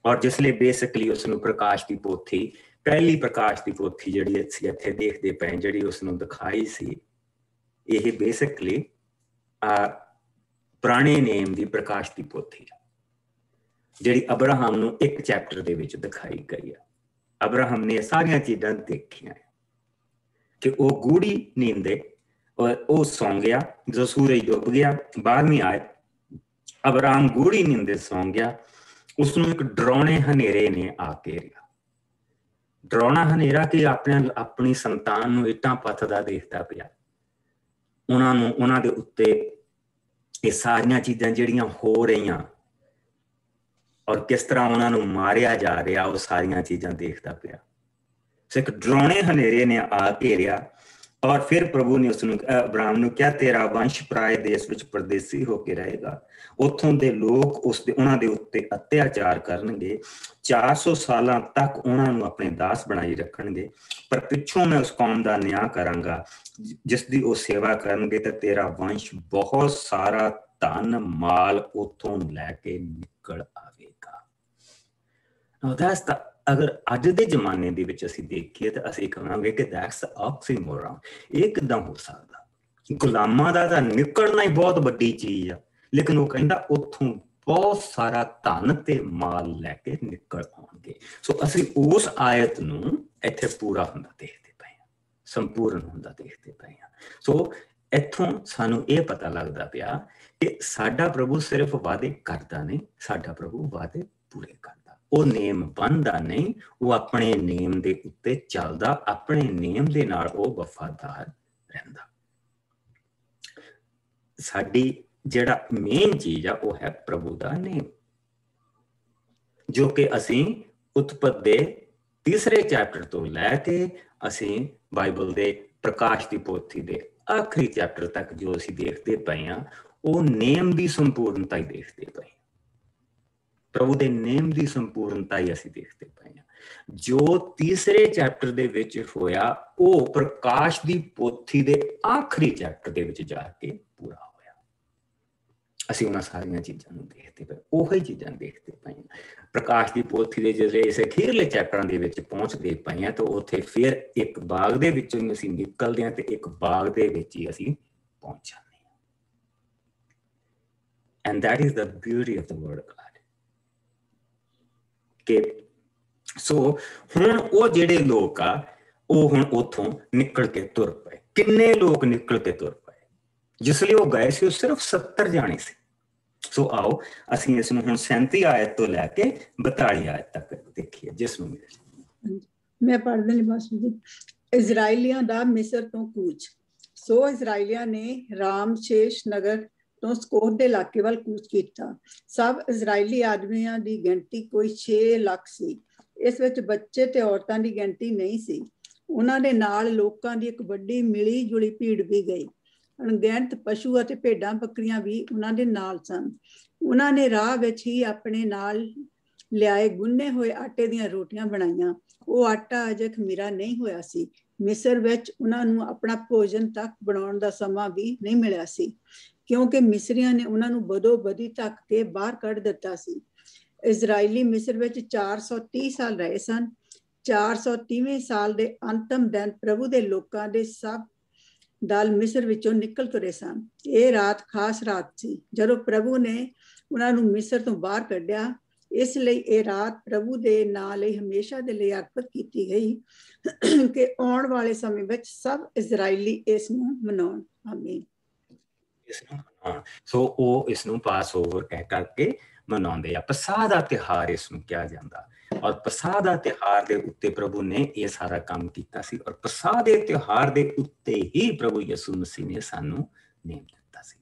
और जिसले बेसिकली उसनूं प्रकाश की पोथी, पहली प्रकाश की पोथी जिहड़ी असीं इत्थे देखदे पए जिहड़ी उसनूं दिखाई सी, यह बेसिकली पुराने नेम की प्रकाश की पोथी जिहड़ी अब्राहम नूं एक चैप्टर दे विच दिखाई गई है। अब्राहम ने सारियां चीज़ां देखियां कि वो गूढ़ी नींदे और वो सौ गया, जो सूरज डुब गया 12वीं आयत, अब्राहम गूढ़ी नींदे सौ गया, उसनूं एक डरावने हनेरे ने आ घेरिया। डरावना हनेरा कि अपनी संतान नूं इट्टां पथदा देखदा पिया, उन्हां दे उत्ते ये सारियां चीज़ां जिहड़ियां हो रहीआं और किस तरह उन्होंने मारिया जा रहा, वो सारिया चीज़ां देखता पिया। सो एक डरावने हनेरे ने आ घेरिया और फिर प्रभु ने उसनूं अब्राहम नूं क्या तेरा वंश पराए देश विच परदेसी होके रहेगा, उत्थों दे लोग उन्हां दे उत्ते अत्याचार करनगे, 400 सालां तक उन्हां नूं अपने दास बनाई रखणगे, पर पिछों मैं उस कौम दा न्याय करांगा जिसदी वो सेवा करनगे, ते तेरा वंश बहुत सारा धन माल उत्थों लैके निकल आवेगा। Now that's the, अगर अज दे जमाने दे विच असीं देखीए तो असीं कहांगे कि दैट्स ऑक्सीमोरॉन। ये किदां हो सकदा? गुलामां दा तां निकलना ही बहुत वड्डी चीज़ आ, लेकिन वो कहंदा उत्थों बहुत सारा धन ते माल लैके निकल आउणगे। सो असीं उस आयत नूं इत्थे पूरा हुंदा देखदे पए हां, संपूर्ण हुंदा देखदे पए हां। सो इत्थों सानूं ये पता लगदा पिया कि साडा प्रभु सिर्फ वादे करदा नहीं, साडा प्रभु वादे पूरे करदा। वो नेम बनदा नहीं, वो अपने नेम दे उत्ते चलदा, अपने नेम दे नाल वो वफादार रहिंदा। साडी जिहड़ा मेन चीज़ आ वो है प्रभु दा नेम, जो कि असीं उत्पत्ति दे 3 चैप्टर तो लैके असीं बाइबल दे प्रकाश की पोथी दे आखिरी चैप्टर तक जो असीं देखते पए हां, वो नेम की संपूर्णता ही देखते पए। प्रभु दे नेम की संपूर्णता ही असीं देखते पए हां। जो 3 चैप्टर दे विच होया वो प्रकाश की पोथी दे आखिरी चैप्टर दे विच जाके पूरा होया। असीं उन्हां सारियां चीज़ां नूं देखते पए, ओही चीज़ां देखते पए। प्रकाश की पोथी दे जिसले इस अखीरले चैप्टरां दे विच पहुंचदे पए तो उत्थे फिर एक बाग दे विचों ही असीं निकलदे हां ते एक बाग दे विच ही असीं पहुंच जांदे हां। And that is the beauty of the word of God कि सो हुण वो जिहड़े लोग आ वो हुण उत्थों निकल के तुर पए। किन्ने लोग निकल के तुर पए? जिसले वो गए सी सिर्फ 70 जाने सी। सो आओ असीं इस नूं हुण 37 आयत तो लैके 42 आयत तक देखिए, जिस नूं मैं पढ़ देनी बस जी। इजराइलियां दा मिस्र तो कूच। सो इजराइलियां ने रामशेष नगर तो स्कोर दे इलाके वाल कूच कीता। सब इजराइली आदमियां दी गिनती कोई 6 ਲੱਖ ਸੀ। इस विच बच्चे ते औरतां दी गिनती नहीं सी। उन्हां दे नाल लोकां दी एक वड्डी मिली जुली भीड़ भी गई। अणगिणत पशु अते भेडां बकरियां भी उन्हां दे नाल सन। उन्हां ने राह विच ही अपने नाल लियाए गुन्ने होए आटे दीयां रोटियां बनाईयां। वो आटा अजे खमीरा नहीं होया सी। मिस्र विच उन्हां नूं अपना भोजन तक बनाउण दा समां भी नहीं मिलिया सी, क्योंकि मिस्रियां ने उन्हां नूं बदो बदी धक के बाहर कढ़ दिता सी। इजराइली मिस्र विच 430 साल रहे सन। 430ਵੇਂ ਸਾਲ ਦੇ ਅੰਤਮ ਦਿਨ ਪ੍ਰਭੂ ਦੇ ਲੋਕਾਂ ਦੇ ਸਭ ਦਲ ਮਿਸਰ ਵਿੱਚੋਂ ਨਿਕਲ ਤੁਰੇ ਸਨ। ਇਹ ਰਾਤ ਖਾਸ ਰਾਤ ਸੀ ਜਦੋਂ ਪ੍ਰਭੂ ਨੇ ਉਹਨਾਂ ਨੂੰ ਮਿਸਰ ਤੋਂ ਬਾਹਰ ਕੱਢਿਆ। ਇਸ ਲਈ ਇਹ ਰਾਤ ਪ੍ਰਭੂ ਦੇ ਨਾਂ ਲਈ ਹਮੇਸ਼ਾ ਦੇ ਲਈ ਅਰਪਿਤ ਕੀਤੀ ਗਈ ਕਿ ਆਉਣ ਵਾਲੇ ਸਮੇਂ ਵਿੱਚ ਸਭ ਇਜ਼ਰਾਈਲੀ ਇਸ ਨੂੰ ਮਨਾਉਣ। ਆਮੀਨ। ਸੋ ਉਹ ਇਸ ਨੂੰ ਪਾਸ ਓਵਰ ਕਹਿ ਕਰਕੇ ਮਨਾਉਂਦੇ ਆ। ਪਸਾਹ ਦਾ ਤਿਉਹਾਰ ਇਸ ਨੂੰ ਕਿਹਾ ਜਾਂਦਾ। ਔਰ ਪਸਾਹ ਦਾ ਤਿਉਹਾਰ ਦੇ ਉੱਤੇ ਪ੍ਰਭੂ ਨੇ ਇਹ ਸਾਰਾ ਕੰਮ ਕੀਤਾ ਸੀ। ਔਰ ਪਸਾਹ ਦੇ ਤਿਉਹਾਰ ਦੇ ਉੱਤੇ ਹੀ ਪ੍ਰਭੂ ਯਿਸੂ ਮਸੀਹ ਨੇ ਸਾਨੂੰ ਨੇਮ ਦਿੱਤਾ ਸੀ।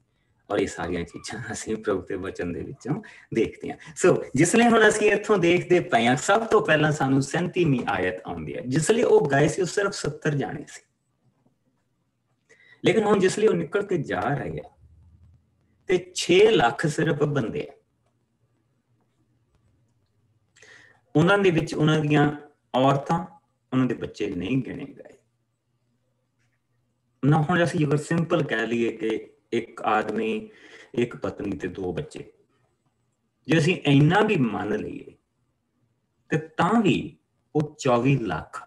ਔਰ ਇਹ ਸਾਰੀਆਂ ਚੀਜ਼ਾਂ ਅਸੀਂ ਪ੍ਰਭੂ ਦੇ ਵਚਨ ਦੇ ਵਿੱਚੋਂ ਦੇਖਦੇ ਹਾਂ। ਸੋ ਜਿਸ ਲਈ ਹੁਣ ਅਸੀਂ ਇੱਥੋਂ ਦੇਖਦੇ ਪਏ ਹਾਂ, ਸਭ ਤੋਂ ਪਹਿਲਾਂ ਸਾਨੂੰ 37ਵੀਂ ਆਇਤ ਆਉਂਦੀ ਹੈ। ਜਿਸ ਲਈ ਉਹ ਗਏ ਸੀ ਉਹ ਸਿਰਫ 70 ਜਾਣੇ ਸੀ, ਲੇਕਿਨ ਹੁਣ ਜਿਸ ਲਈ ਉਹ ਨਿਕਲ ਕੇ ਜਾ ਰਹੇ ਆ ਤੇ 6 ਲੱਖ ਸਿਰਫ ਬੰਦੇ ਆ। ਉਹਨਾਂ ਦੇ ਵਿੱਚ ਉਹਨਾਂ ਦੀਆਂ ਔਰਤਾਂ, ਉਹਨਾਂ ਦੇ ਬੱਚੇ ਨਹੀਂ ਗਿਣੇ ਗਏ ਨਾ। ਹੁਣ ਅਸੀਂ ਅਗਰ ਸਿੰਪਲ ਕਹਿ ਲਈਏ ਕਿ ਇੱਕ ਆਦਮੀ, ਇੱਕ ਪਤਨੀ ਤੇ 2 ਬੱਚੇ, ਜੇ ਅਸੀਂ ਇੰਨਾ ਵੀ ਮੰਨ ਲਈਏ ਤੇ ਤਾਂ ਵੀ ਉਹ 24 ਲੱਖ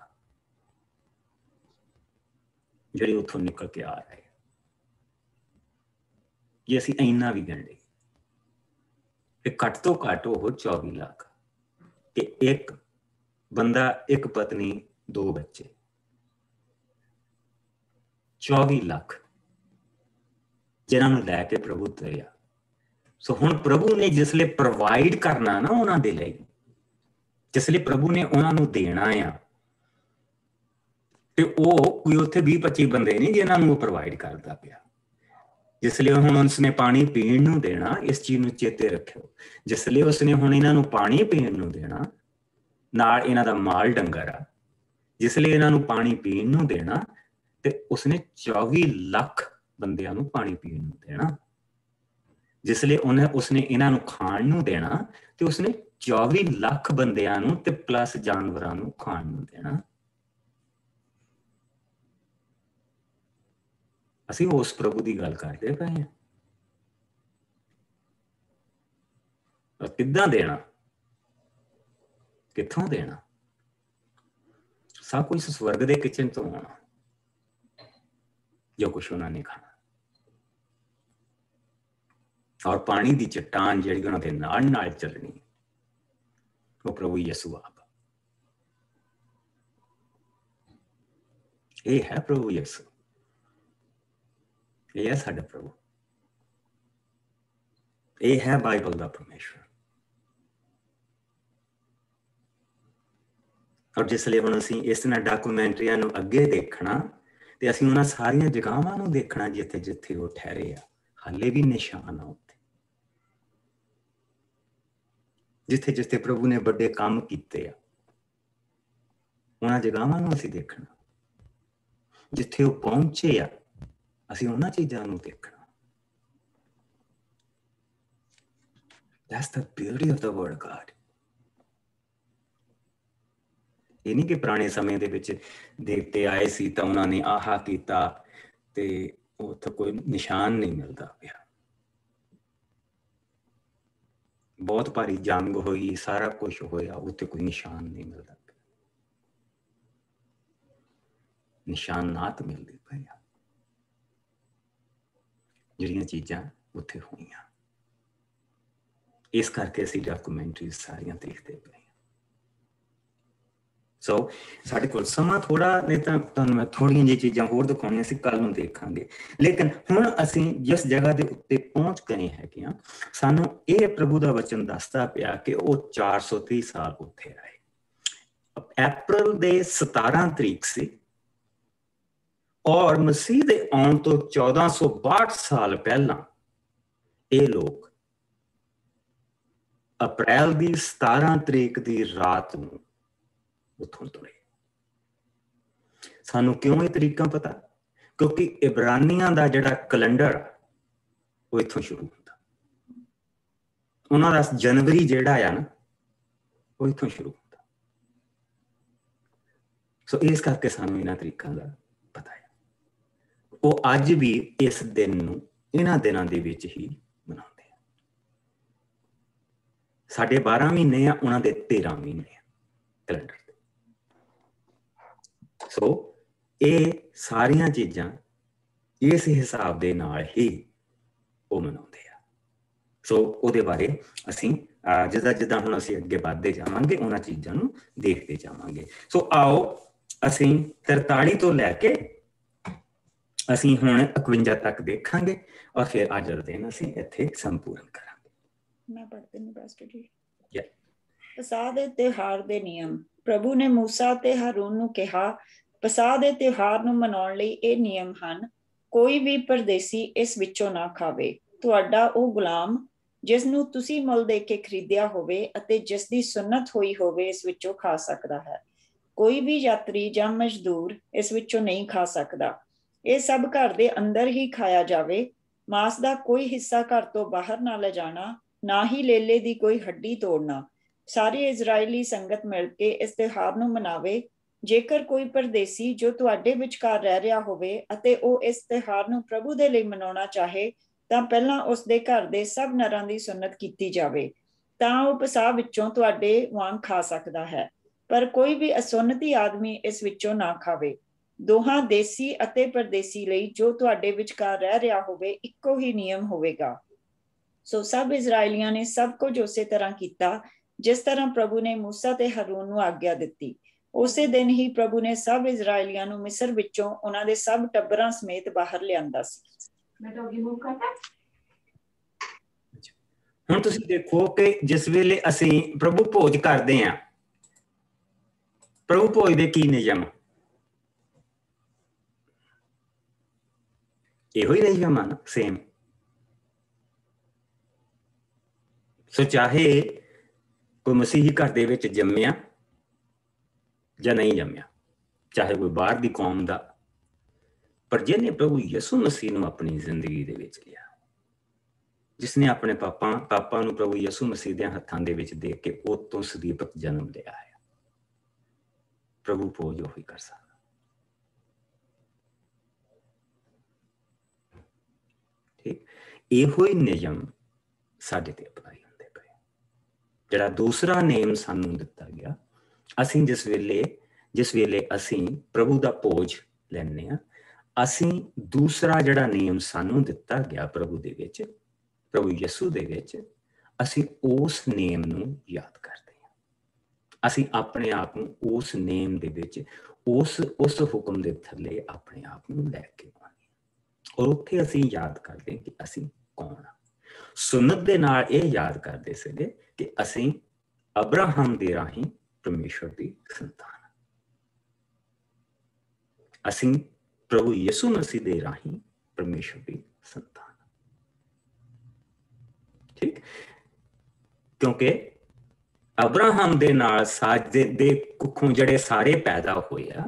ਜਿਹੜੇ ਉੱਥੋਂ ਨਿਕਲ ਕੇ ਆ ਰਹੇ, ਜੇ ਅਸੀਂ ਇੰਨਾ ਵੀ ਗਿਣ ਲਈਏ ਤੇ ਘੱਟ ਤੋਂ ਘੱਟ ਉਹ 24 ਲੱਖ ਕਿ ਇੱਕ ਬੰਦਾ, ਇੱਕ ਪਤਨੀ, 2 ਬੱਚੇ, 24 ਲੱਖ ਜਿਨ੍ਹਾਂ ਨੂੰ ਲੈ ਕੇ ਪ੍ਰਭੂ ਤੁਰਿਆ। ਸੋ ਹੁਣ ਪ੍ਰਭੂ ਨੇ ਜਿਸ ਲਈ ਪ੍ਰੋਵਾਈਡ ਕਰਨਾ ਨਾ ਉਹਨਾਂ ਦੇ ਲਈ, ਜਿਸ ਲਈ ਪ੍ਰਭੂ ਨੇ ਉਹਨਾਂ ਨੂੰ ਦੇਣਾ ਆ, ਤੇ ਉਹ ਕੋਈ ਉੱਥੇ 20-25 ਬੰਦੇ ਨਹੀਂ ਜਿਨ੍ਹਾਂ ਨੂੰ ਉਹ ਪ੍ਰੋਵਾਈਡ ਕਰਦਾ ਪਿਆ। ਜਿਸ ਲਈ ਹੁਣ ਉਸਨੇ ਪਾਣੀ ਪੀਣ ਨੂੰ ਦੇਣਾ, ਇਸ ਚੀਜ਼ ਨੂੰ ਚੇਤੇ ਰੱਖਿਓ। ਜਿਸ ਲਈ ਉਸਨੇ ਹੁਣ ਇਹਨਾਂ ਨੂੰ ਪਾਣੀ ਪੀਣ ਨੂੰ ਦੇਣਾ, ਨਾਲ ਇਹਨਾਂ ਦਾ ਮਾਲ ਡੰਗਰ ਆ, ਜਿਸ ਲਈ ਇਹਨਾਂ ਨੂੰ ਪਾਣੀ ਪੀਣ ਨੂੰ ਦੇਣਾ, ਤੇ ਉਸਨੇ 24 ਲੱਖ ਬੰਦਿਆਂ ਨੂੰ ਪਾਣੀ ਪੀਣ ਨੂੰ ਦੇਣਾ। ਜਿਸ ਲਈ ਉਸਨੇ ਇਹਨਾਂ ਨੂੰ ਖਾਣ ਨੂੰ ਦੇਣਾ, ਤੇ ਉਸਨੇ 24 ਲੱਖ ਬੰਦਿਆਂ ਨੂੰ ਤੇ ਪਲੱਸ ਜਾਨਵਰਾਂ ਨੂੰ ਖਾਣ ਨੂੰ ਦੇਣਾ। ਅਸੀਂ ਉਸ ਪ੍ਰਭੂ ਦੀ ਗੱਲ ਕਰਦੇ ਪਏ ਹਾਂ। ਕਿੱਦਾਂ ਦੇਣਾ, ਕਿੱਥੋਂ ਦੇਣਾ? ਸਭ ਕੁਝ ਸਵਰਗ ਦੇ ਕਿਚਨ ਤੋਂ ਆਉਣਾ, ਜੋ ਕੁਛ ਉਹਨਾਂ ਨੇ ਖਾਣਾ। ਔਰ ਪਾਣੀ ਦੀ ਚੱਟਾਨ ਜਿਹੜੀ ਉਹਨਾਂ ਦੇ ਨਾਲ ਨਾਲ ਚੱਲਣੀ, ਉਹ ਪ੍ਰਭੂ ਯਿਸੂ ਆਪ। ਇਹ ਹੈ ਪ੍ਰਭੂ ਯਿਸੂ, ਇਹ ਹੈ ਸਾਡਾ ਪ੍ਰਭੂ, ਇਹ ਹੈ ਬਾਈਬਲ ਦਾ ਪਰਮੇਸ਼ਵਰ। ਔਰ ਜਿਸ ਲਈ ਹੁਣ ਅਸੀਂ ਇਸ ਨਾਲ ਡਾਕੂਮੈਂਟਰੀਆਂ ਨੂੰ ਅੱਗੇ ਦੇਖਣਾ, ਤੇ ਅਸੀਂ ਉਹਨਾਂ ਸਾਰੀਆਂ ਜਗ੍ਹਾਵਾਂ ਨੂੰ ਦੇਖਣਾ ਜਿੱਥੇ ਜਿੱਥੇ ਉਹ ਠਹਿਰੇ ਆ। ਹਾਲੇ ਵੀ ਨਿਸ਼ਾਨ ਆ ਉੱਥੇ, ਜਿੱਥੇ ਜਿੱਥੇ ਪ੍ਰਭੂ ਨੇ ਵੱਡੇ ਕੰਮ ਕੀਤੇ ਆ, ਉਹਨਾਂ ਜਗ੍ਹਾਵਾਂ ਨੂੰ ਅਸੀਂ ਦੇਖਣਾ। ਜਿੱਥੇ ਉਹ ਪਹੁੰਚੇ ਆ, ਅਸੀਂ ਉਹਨਾਂ ਚੀਜ਼ਾਂ ਨੂੰ ਦੇਖਣਾ। That's the beauty of the word God. ਇਹ ਨਹੀਂ ਕਿ ਪੁਰਾਣੇ ਸਮੇਂ ਦੇ ਵਿੱਚ ਦੇਵਤੇ ਆਏ ਸੀ ਤਾਂ ਉਹਨਾਂ ਨੇ ਆਹਾ ਕੀਤਾ ਤੇ ਉੱਥੇ ਕੋਈ ਨਿਸ਼ਾਨ ਨਹੀਂ ਮਿਲਦਾ ਪਿਆ। ਬਹੁਤ ਭਾਰੀ ਜੰਗ ਹੋਈ, ਸਾਰਾ ਕੁਝ ਹੋਇਆ, ਉੱਥੇ ਕੋਈ ਨਿਸ਼ਾਨ ਨਹੀਂ ਮਿਲਦਾ ਪਿਆ। ਨਿਸ਼ਾਨਾਤ ਮਿਲਦੇ ਪਏ ਆ, ਜਿਹੜੀਆਂ ਚੀਜ਼ਾਂ ਉੱਥੇ ਹੋਈਆਂ। ਇਸ ਕਰਕੇ ਅਸੀਂ ਡਾਕੂਮੈਂਟਰੀ ਸਾਰੀਆਂ ਦੇਖਦੇ ਪਏ। ਸੋ ਸਾਡੇ ਕੋਲ ਸਮਾਂ ਥੋੜਾ ਨਹੀਂ ਤਾਂ ਤੁਹਾਨੂੰ ਮੈਂ ਥੋੜੀਆਂ ਜਿਹੀਆਂ ਚੀਜ਼ਾਂ ਹੋਰ ਦਿਖਾਉਣੀਆਂ ਸੀ, ਕੱਲ ਨੂੰ ਦੇਖਾਂਗੇ। ਲੇਕਿਨ ਹੁਣ ਅਸੀਂ ਜਿਸ ਜਗ੍ਹਾ ਦੇ ਉੱਤੇ ਪਹੁੰਚ ਗਏ ਹੈਗੇ ਹਾਂ, ਸਾਨੂੰ ਇਹ ਪ੍ਰਭੂ ਦਾ ਵਚਨ ਦੱਸਦਾ ਪਿਆ ਕਿ ਉਹ 430 ਸਾਲ ਉੱਥੇ ਰਹੇ। ਅਪ੍ਰੈਲ ਦੇ 17 ਤਰੀਕ ਸੀ, ਔਰ ਮਸੀਹ ਦੇ ਆਉਣ ਤੋਂ 1462 ਸਾਲ ਪਹਿਲਾਂ ਇਹ ਲੋਕ ਅਪ੍ਰੈਲ ਦੀ 17 ਤਰੀਕ ਦੀ ਰਾਤ ਨੂੰ ਉੱਥੋਂ ਤੁਰੇ। ਸਾਨੂੰ ਕਿਉਂ ਇਹ ਤਰੀਕਾਂ ਪਤਾ? ਕਿਉਂਕਿ ਇਬਰਾਨੀਆਂ ਦਾ ਜਿਹੜਾ ਕੈਲੰਡਰ ਉਹ ਇੱਥੋਂ ਸ਼ੁਰੂ ਹੁੰਦਾ। ਉਹਨਾਂ ਦਾ ਜਨਵਰੀ ਜਿਹੜਾ ਆ ਨਾ, ਉਹ ਇੱਥੋਂ ਸ਼ੁਰੂ ਹੁੰਦਾ। ਸੋ ਇਸ ਕਰਕੇ ਸਾਨੂੰ ਇਹਨਾਂ ਤਰੀਕਾਂ ਦਾ ਪਤਾ ਹੈ। ਉਹ ਅੱਜ ਵੀ ਇਸ ਦਿਨ ਨੂੰ ਇਹਨਾਂ ਦਿਨਾਂ ਦੇ ਵਿੱਚ ਹੀ ਮਨਾਉਂਦੇ ਆ। ਸਾਡੇ 12 ਮਹੀਨੇ ਆ, ਉਹਨਾਂ ਦੇ 13 ਮਹੀਨੇ ਆ ਕੈਲੰਡਰ। ਸੋ ਇਹ ਸਾਰੀਆਂ ਚੀਜ਼ਾਂ ਇਸ ਹਿਸਾਬ ਦੇ ਨਾਲ ਹੀ ਉਹ ਮਨਾਉਂਦੇ ਆ। ਸੋ ਉਹਦੇ ਬਾਰੇ ਅਸੀਂ ਜਿੱਦਾਂ ਹੁਣ ਅਸੀਂ ਅੱਗੇ ਵੱਧਦੇ ਜਾਵਾਂਗੇ ਉਹਨਾਂ ਚੀਜ਼ਾਂ ਨੂੰ ਦੇਖਦੇ ਜਾਵਾਂਗੇ। ਸੋ ਆਓ ਅਸੀਂ 43 ਤੋਂ ਲੈ ਕੇ ਅਸੀਂ ਹੁਣ 51 ਤੱਕ ਦੇਖਾਂਗੇ ਔਰ ਫਿਰ ਅੱਜ ਦਾ ਦਿਨ ਅਸੀਂ ਇੱਥੇ ਸੰਪੂਰਨ ਕਰਾਂਗੇ। ਮੈਂ ਪੜ੍ਹਦੀ ਨਹੀਂ ਪਾਸਟਰ ਜੀ। ਪਸਾਹ ਦੇ ਤਿਉਹਾਰ ਦੇ ਨਿਯਮ। ਪ੍ਰਭੂ ਨੇ ਮੂਸਾ ਤੇ ਹਾਰੂਨ ਨੂੰ ਕਿਹਾ, ਪਸਾਹ ਦੇ ਤਿਉਹਾਰ ਨੂੰ ਮਨਾਉਣ ਲਈ ਇਹ ਨਿਯਮ ਹਨ। ਕੋਈ ਵੀ ਪਰਦੇਸੀ ਇਸ ਵਿੱਚੋਂ ਨਾ ਖਾਵੇ। ਤੁਹਾਡਾ ਉਹ ਗੁਲਾਮ ਜਿਸ ਨੂੰ ਤੁਸੀਂ ਮੁੱਲ ਦੇ ਕੇ ਖਰੀਦਿਆ ਹੋਵੇ ਅਤੇ ਜਿਸ ਦੀ ਸੁੰਨਤ ਹੋਈ ਹੋਵੇ ਇਸ ਵਿੱਚੋਂ ਖਾ ਸਕਦਾ ਹੈ। ਕੋਈ ਵੀ ਯਾਤਰੀ ਜਾਂ ਮਜ਼ਦੂਰ ਇਸ ਵਿੱਚੋਂ ਨਹੀਂ ਖਾ ਸਕਦਾ। ਇਹ ਸਭ ਘਰ ਦੇ ਅੰਦਰ ਹੀ ਖਾਇਆ ਜਾਵੇ। ਮਾਸ ਦਾ ਕੋਈ ਹਿੱਸਾ ਘਰ ਤੋਂ ਬਾਹਰ ਨਾ ਲਿਜਾਣਾ, ਨਾ ਹੀ ਲੇਲੇ ਦੀ ਕੋਈ ਹੱਡੀ ਤੋੜਨਾ। ਸਾਰੀ ਇਜ਼ਰਾਈਲੀ ਸੰਗਤ ਮਿਲ ਕੇ ਇਸ ਤਿਉਹਾਰ ਨੂੰ ਮਨਾਵੇ। ਜੇਕਰ ਕੋਈ ਪਰਦੇਸੀ ਜੋ ਤੁਹਾਡੇ ਵਿਚਕਾਰ ਰਹਿ ਰਿਹਾ ਹੋਵੇ ਅਤੇ ਉਹ ਇਸ ਤਿਉਹਾਰ ਨੂੰ ਪ੍ਰਭੂ ਦੇ ਲਈ ਮਨਾਉਣਾ ਚਾਹੇ ਤਾਂ ਪਹਿਲਾਂ ਉਸਦੇ ਘਰ ਦੇ ਸਭ ਨਰਾਂ ਦੀ ਸੁੰਨਤ ਕੀਤੀ ਜਾਵੇ, ਤਾਂ ਉਹ ਪਸਾਹ ਵਿੱਚੋਂ ਤੁਹਾਡੇ ਵਾਂਗ ਖਾ ਸਕਦਾ ਹੈ। ਪਰ ਕੋਈ ਵੀ ਅਸੁੰਨਤੀ ਆਦਮੀ ਇਸ ਵਿੱਚੋਂ ਨਾ ਖਾਵੇ। ਦੋਹਾਂ ਦੇਸੀ ਅਤੇ ਪਰਦੇਸੀ ਲਈ ਜੋ ਤੁਹਾਡੇ ਵਿਚਕਾਰ ਰਹਿ ਰਿਹਾ ਹੋਵੇ ਇੱਕੋ ਹੀ ਨਿਯਮ ਹੋਵੇਗਾ। ਸੋ ਸਭ ਇਜ਼ਰਾਈਲੀਆਂ ਨੇ ਸਭ ਕੁਝ ਉਸੇ ਤਰ੍ਹਾਂ ਕੀਤਾ ਜਿਸ ਤਰ੍ਹਾਂ ਪ੍ਰਭੂ ਨੇ ਮੂਸਾ ਤੇ ਹਾਰੂਨ ਨੂੰ ਆਗਿਆ ਦਿੱਤੀ। ਉਸੇ ਦਿਨ ਹੀ ਪ੍ਰਭੂ ਨੇ ਸਭ ਇਜ਼ਰਾਈਲੀਆਂ ਨੂੰ ਮਿਸਰ ਵਿੱਚੋਂ ਉਹਨਾਂ ਦੇ ਸਭ ਟੱਬਰਾਂ ਸਮੇਤ ਬਾਹਰ ਲਿਆਂਦਾ ਸੀ। ਹੁਣ ਤੁਸੀਂ ਦੇਖੋ ਕਿ ਜਿਸ ਵੇਲੇ ਅਸੀਂ ਪ੍ਰਭੂ ਭੋਜ ਕਰਦੇ ਹਾਂ, ਪ੍ਰਭੂ ਭੋਜ ਦੇ ਕੀ ਨਿਯਮ? ਇਹੋ ਹੀ ਨਿਯਮ ਹਨ, ਸੇਮ। ਸੋ ਚਾਹੇ ਕੋਈ ਮਸੀਹੀ ਘਰ ਦੇ ਵਿੱਚ ਜੰਮਿਆ ਜਾਂ ਨਹੀਂ ਜੰਮਿਆ, ਚਾਹੇ ਕੋਈ ਬਾਹਰ ਦੀ ਕੌਮ ਦਾ, ਪਰ ਜਿਹਨੇ ਪ੍ਰਭੂ ਯਿਸੂ ਮਸੀਹ ਨੂੰ ਆਪਣੀ ਜ਼ਿੰਦਗੀ ਦੇ ਵਿੱਚ ਲਿਆ, ਜਿਸਨੇ ਆਪਣੇ ਪਾਪਾ ਨੂੰ ਪ੍ਰਭੂ ਯਿਸੂ ਮਸੀਹ ਦੇ ਹੱਥਾਂ ਦੇ ਵਿੱਚ ਦੇ ਕੇ ਉਹ ਤੋਂ ਸਦੀਵਕ ਜਨਮ ਲਿਆ ਹੈ, ਪ੍ਰਭੂ ਭੋਜ ਉਹੀ ਕਰ ਸਕਦਾ। ਠੀਕ, ਇਹੋ ਹੀ ਨਿਯਮ ਸਾਡੇ ਤੇ ਅਪਲਾਈ ਹੁੰਦੇ ਪਏ। ਜਿਹੜਾ ਦੂਸਰਾ ਨਿਯਮ ਸਾਨੂੰ ਦਿੱਤਾ ਗਿਆ, ਅਸੀਂ ਜਿਸ ਵੇਲੇ ਅਸੀਂ ਪ੍ਰਭੂ ਦਾ ਭੋਜ ਲੈਂਦੇ ਹਾਂ, ਅਸੀਂ ਦੂਸਰਾ ਜਿਹੜਾ ਨਿਯਮ ਸਾਨੂੰ ਦਿੱਤਾ ਗਿਆ ਪ੍ਰਭੂ ਦੇ ਵਿੱਚ, ਪ੍ਰਭੂ ਯਿਸੂ ਦੇ ਵਿੱਚ, ਅਸੀਂ ਉਸ ਨਿਯਮ ਨੂੰ ਯਾਦ ਕਰਦੇ ਹਾਂ। ਅਸੀਂ ਆਪਣੇ ਆਪ ਨੂੰ ਉਸ ਨਿਯਮ ਦੇ ਵਿੱਚ, ਉਸ ਹੁਕਮ ਦੇ ਥੱਲੇ ਆਪਣੇ ਆਪ ਨੂੰ ਲੈ ਕੇ ਆਉਂਦੇ ਹਾਂ ਔਰ ਉੱਥੇ ਅਸੀਂ ਯਾਦ ਕਰਦੇ ਕਿ ਅਸੀਂ ਕੌਣ ਹਾਂ। ਸੁੰਨਤ ਦੇ ਨਾਲ ਇਹ ਯਾਦ ਕਰਦੇ ਸੀਗੇ ਕਿ ਅਸੀਂ ਅਬਰਾਹਮ ਦੇ ਰਾਹੀਂ ਪਰਮੇਸ਼ਵਰ ਦੀ ਸੰਤਾਨ, ਅਸੀਂ ਪ੍ਰਭੂ ਯਿਸੂ ਮਸੀਹ ਦੇ ਰਾਹੀਂ ਪਰਮੇਸ਼ਵਰ ਦੀ ਸੰਤਾਨ। ਠੀਕ, ਕਿਉਂਕਿ ਅਬਰਾਹਮ ਦੇ ਨਾਲ ਸਾਜੇ ਦੇ ਕੁੱਖੋਂ ਜਿਹੜੇ ਸਾਰੇ ਪੈਦਾ ਹੋਏ ਆ,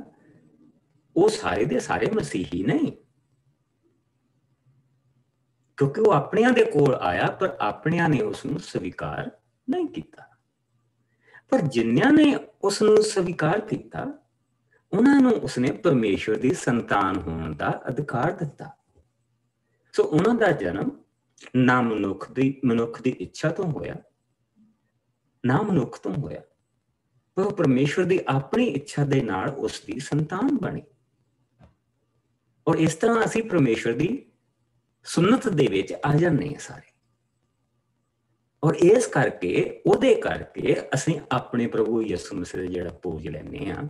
ਉਹ ਸਾਰੇ ਦੇ ਸਾਰੇ ਮਸੀਹੀ ਨਹੀਂ, ਕਿਉਂਕਿ ਉਹ ਆਪਣਿਆਂ ਦੇ ਕੋਲ ਆਇਆ ਪਰ ਆਪਣਿਆਂ ਨੇ ਉਸ ਨੂੰ ਸਵੀਕਾਰ ਨਹੀਂ ਕੀਤਾ। ਪਰ ਜਿਨ੍ਹਾਂ ਨੇ ਉਸ ਨੂੰ ਸਵੀਕਾਰ ਕੀਤਾ ਉਹਨਾਂ ਨੂੰ ਉਸਨੇ ਪਰਮੇਸ਼ਵਰ ਦੀ ਸੰਤਾਨ ਹੋਣ ਦਾ ਅਧਿਕਾਰ ਦਿੱਤਾ। ਸੋ ਉਹਨਾਂ ਦਾ ਜਨਮ ਨਾ ਮਨੁੱਖ ਦੀ ਇੱਛਾ ਤੋਂ ਹੋਇਆ, ਨਾ ਮਨੁੱਖ ਤੋਂ ਹੋਇਆ, ਪਰ ਉਹ ਪਰਮੇਸ਼ਵਰ ਦੀ ਆਪਣੀ ਇੱਛਾ ਦੇ ਨਾਲ ਉਸ ਦੀ ਸੰਤਾਨ ਬਣੀ। ਔਰ ਇਸ ਤਰ੍ਹਾਂ ਅਸੀਂ ਪਰਮੇਸ਼ਵਰ ਦੀ ਸੁੰਨਤ ਦੇ ਵਿੱਚ ਆ ਜਾਂਦੇ ਹਾਂ ਸਾਰੇ। ਔਰ ਇਸ ਕਰਕੇ ਉਹਦੇ ਕਰਕੇ ਅਸੀਂ ਆਪਣੇ ਪ੍ਰਭੂ ਯਿਸੂ ਮਸੀਹ ਦਾ ਜਿਹੜਾ ਭੋਜ ਲੈਂਦੇ ਹਾਂ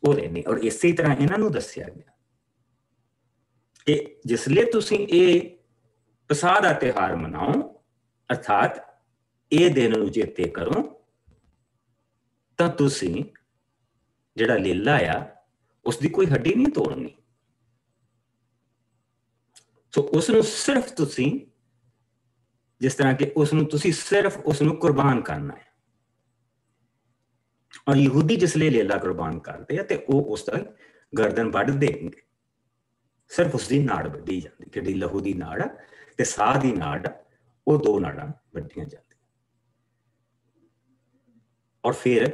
ਉਹ ਲੈਂਦੇ। ਔਰ ਇਸੇ ਤਰ੍ਹਾਂ ਇਹਨਾਂ ਨੂੰ ਦੱਸਿਆ ਗਿਆ ਕਿ ਜਿਸਲੇ ਤੁਸੀਂ ਇਹ ਪਸਾਹ ਦਾ ਤਿਉਹਾਰ ਮਨਾਓ, ਅਰਥਾਤ ਇਹ ਦਿਨ ਨੂੰ ਚੇਤੇ ਕਰੋ, ਤਾਂ ਤੁਸੀਂ ਜਿਹੜਾ ਲੇਲਾ ਆ ਉਸਦੀ ਕੋਈ ਹੱਡੀ ਨਹੀਂ ਤੋੜਨੀ। ਸੋ ਉਸ ਨੂੰ ਸਿਰਫ ਤੁਸੀਂ, ਜਿਸ ਤਰ੍ਹਾਂ ਕਿ ਉਸ ਨੂੰ ਤੁਸੀਂ ਸਿਰਫ ਉਸ ਨੂੰ ਕੁਰਬਾਨ ਕਰਨਾ ਹੈ। ਔਰ ਯਹੂਦੀ ਜਿਸਲੇ ਲੇਲਾ ਕੁਰਬਾਨ ਕਰਦੇ ਆ ਤੇ ਉਹ ਉਸ ਦਾ ਗਰਦਨ ਵੱਢ ਦੇਣਗੇ, ਸਿਰਫ ਉਸਦੀ ਨਾੜ ਵੱਢੀ ਜਾਂਦੀ, ਜਿਹੜੀ ਲਹੂ ਦੀ ਨਾੜ ਆ ਤੇ ਸਾਹ ਦੀ ਨਾੜ, ਉਹ ਦੋ ਨਾੜਾਂ ਵੱਢੀਆਂ ਜਾਂਦੀਆਂ। ਔਰ ਫਿਰ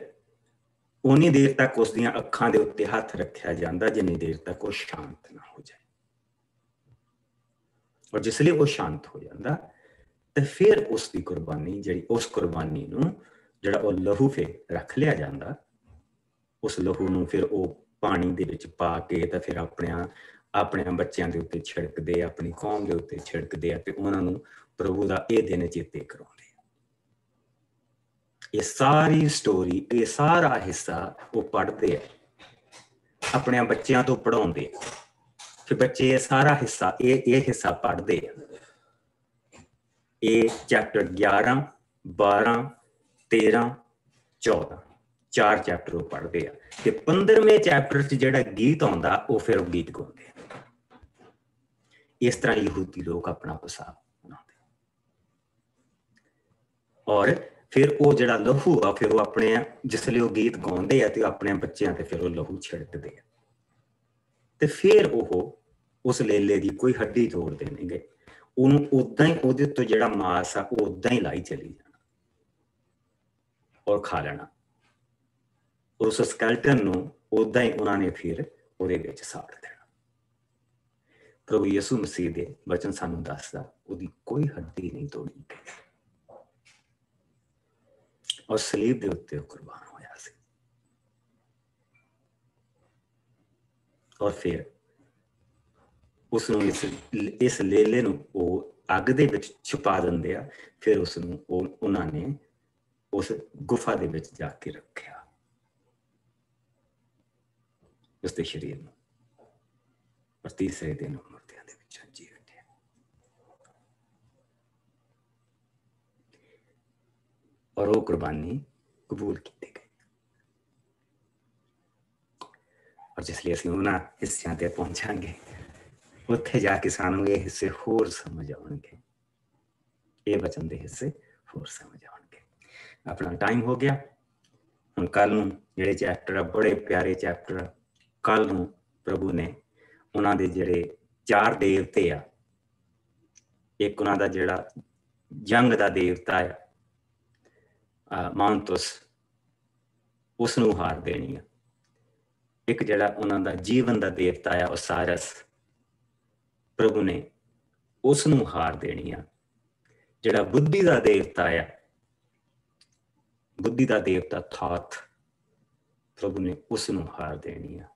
ਉਨੀ ਦੇਰ ਤੱਕ ਉਸ ਦੀਆਂ ਅੱਖਾਂ ਦੇ ਉੱਤੇ ਹੱਥ ਰੱਖਿਆ ਜਾਂਦਾ ਜਿੰਨੀ ਦੇਰ ਤੱਕ ਉਹ ਸ਼ਾਂਤ ਨਾ ਹੋ ਜਾਏ। ਔਰ ਜਿਸ ਲਈ ਉਹ ਸ਼ਾਂਤ ਹੋ ਜਾਂਦਾ ਤੇ ਫਿਰ ਉਸ ਦੀ ਕੁਰਬਾਨੀ, ਜਿਹੜੀ ਉਸ ਕੁਰਬਾਨੀ ਨੂੰ ਜਿਹੜਾ ਉਹ ਲਹੂ ਫਿਰ ਰੱਖ ਲਿਆ ਜਾਂਦਾ, ਉਸ ਲਹੂ ਨੂੰ ਫਿਰ ਉਹ ਪਾਣੀ ਦੇ ਵਿੱਚ ਪਾ ਕੇ ਤਾਂ ਫਿਰ ਆਪਣੇ ਬੱਚਿਆਂ ਦੇ ਉੱਤੇ ਛਿੜਕਦੇ, ਆਪਣੀ ਕੌਮ ਦੇ ਉੱਤੇ ਛਿੜਕਦੇ ਆ ਤੇ ਉਹਨਾਂ ਨੂੰ ਪ੍ਰਭੂ ਦਾ ਇਹ ਦਿਨ ਚੇਤੇ ਕਰਾਉਂਦੇ ਆ। ਇਹ ਸਾਰੀ ਸਟੋਰੀ, ਇਹ ਸਾਰਾ ਹਿੱਸਾ ਉਹ ਪੜ੍ਹਦੇ ਆ, ਆਪਣੇ ਬੱਚਿਆਂ ਤੋਂ ਪੜ੍ਹਾਉਂਦੇ ਆ। ਫਿਰ ਬੱਚੇ ਇਹ ਸਾਰਾ ਹਿੱਸਾ ਇਹ ਹਿੱਸਾ ਪੜ੍ਹਦੇ ਆ। ਇਹ ਚੈਪਟਰ 11, 12, 13, 14 4 ਚੈਪਟਰ ਉਹ ਪੜ੍ਹਦੇ ਆ ਤੇ 15ਵੇਂ ਚੈਪਟਰ 'ਚ ਜਿਹੜਾ ਗੀਤ ਆਉਂਦਾ ਉਹ ਫਿਰ ਉਹ ਗੀਤ ਗਾਉਂਦੇ ਆ। ਇਸ ਤਰ੍ਹਾਂ ਯਹੂਦੀ ਲੋਕ ਆਪਣਾ ਹਿਸਾਬ ਬਣਾਉਂਦੇ। ਔਰ ਫਿਰ ਉਹ ਜਿਹੜਾ ਲਹੂ ਆ ਫਿਰ ਉਹ ਆਪਣੇ ਜਿਸਲੇ ਉਹ ਗੀਤ ਗਾਉਂਦੇ ਆ ਤੇ ਆਪਣੇ ਬੱਚਿਆਂ ਤੇ ਫਿਰ ਉਹ ਲਹੂ ਛਿੜਕਦੇ ਆ ਤੇ ਫਿਰ ਉਹ ਉਸ ਲੇਲੇ ਦੀ ਕੋਈ ਹੱਡੀ ਤੋੜ ਦੇਣਗੇ, ਉਹਨੂੰ ਉਦਾਂ ਹੀ ਉਹਦੇ ਤੋਂ ਜਿਹੜਾ ਮਾਸ ਆ ਉਹ ਉਦਾਂ ਹੀ ਲਾਈ ਚਲੀ ਜਾਣਾ ਔਰ ਖਾ ਲੈਣਾ। ਉਸ ਸਕੈਲਟਨ ਨੂੰ ਉਦਾਂ ਹੀ ਉਹਨਾਂ ਨੇ ਫਿਰ ਉਹਦੇ ਵਿੱਚ ਸਾੜ ਦੇਣਾ। ਪ੍ਰਭੂ ਯਿਸੂ ਮਸੀਹ ਦੇ ਵਚਨ ਸਾਨੂੰ ਦੱਸਦਾ ਉਹਦੀ ਕੋਈ ਹੱਡੀ ਨਹੀਂ ਤੋੜੀ ਗਈ ਔਰ ਸਲੀਬ ਦੇ ਉੱਤੇ ਉਹ ਕੁਰਬਾਨ ਹੋਇਆ ਸੀ। ਔਰ ਫਿਰ ਉਸ ਨੂੰ ਇਸ ਲੇਲੇ ਨੂੰ ਉਹ ਅੱਗ ਦੇ ਵਿੱਚ ਛੁਪਾ ਦਿੰਦੇ ਆ। ਫਿਰ ਉਸ ਨੂੰ ਉਹਨਾਂ ਨੇ ਉਸ ਗੁਫਾ ਦੇ ਵਿੱਚ ਜਾ ਕੇ ਰੱਖਿਆ, ਉਸਦੇ ਸਰੀਰ ਨੂੰ, ਔਰ ਤੀਸਰੇ ਦਿਨ ਮੁਰਦਿਆਂ ਦੇ ਵਿੱਚੋਂ ਜੀ ਉੱਠਿਆ। ਔਰ ਉਹ ਕੁਰਬਾਨੀ ਕਬੂਲ ਕੀਤੀ ਗਈ। ਔਰ ਜਿਸ ਲਈ ਅਸੀਂ ਉਹਨਾਂ ਹਿੱਸਿਆਂ ਤੇ ਪਹੁੰਚਾਂਗੇ ਉੱਥੇ ਜਾ ਕੇ ਸਾਨੂੰ ਇਹ ਹਿੱਸੇ ਹੋਰ ਸਮਝ ਆਉਣਗੇ, ਇਹ ਵਚਨ ਦੇ ਹਿੱਸੇ ਹੋਰ ਸਮਝ ਆਉਣਗੇ। ਆਪਣਾ ਟਾਈਮ ਹੋ ਗਿਆ। ਹੁਣ ਕੱਲ ਨੂੰ ਜਿਹੜੇ ਚੈਪਟਰ ਆ, ਬੜੇ ਪਿਆਰੇ ਚੈਪਟਰ, ਕੱਲ ਨੂੰ ਪ੍ਰਭੂ ਨੇ ਉਹਨਾਂ ਦੇ ਜਿਹੜੇ 4 ਦੇਵਤੇ ਆ, ਇੱਕ ਉਹਨਾਂ ਦਾ ਜਿਹੜਾ ਜੰਗ ਦਾ ਦੇਵਤਾ ਆ ਮਾਉਂਤੁਸ, ਉਸ ਨੂੰ ਹਾਰ ਦੇਣੀ ਆ। ਇੱਕ ਜਿਹੜਾ ਉਹਨਾਂ ਦਾ ਜੀਵਨ ਦਾ ਦੇਵਤਾ ਆ ਓਸਾਰਸ, ਪ੍ਰਭੂ ਨੇ ਉਸ ਨੂੰ ਹਾਰ ਦੇਣੀ ਆ। ਜਿਹੜਾ ਬੁੱਧੀ ਦਾ ਦੇਵਤਾ ਆ, ਬੁੱਧੀ ਦਾ ਦੇਵਤਾ ਥਾਤ, ਪ੍ਰਭੂ ਨੇ ਉਸ ਨੂੰ ਹਾਰ ਦੇਣੀ ਆ।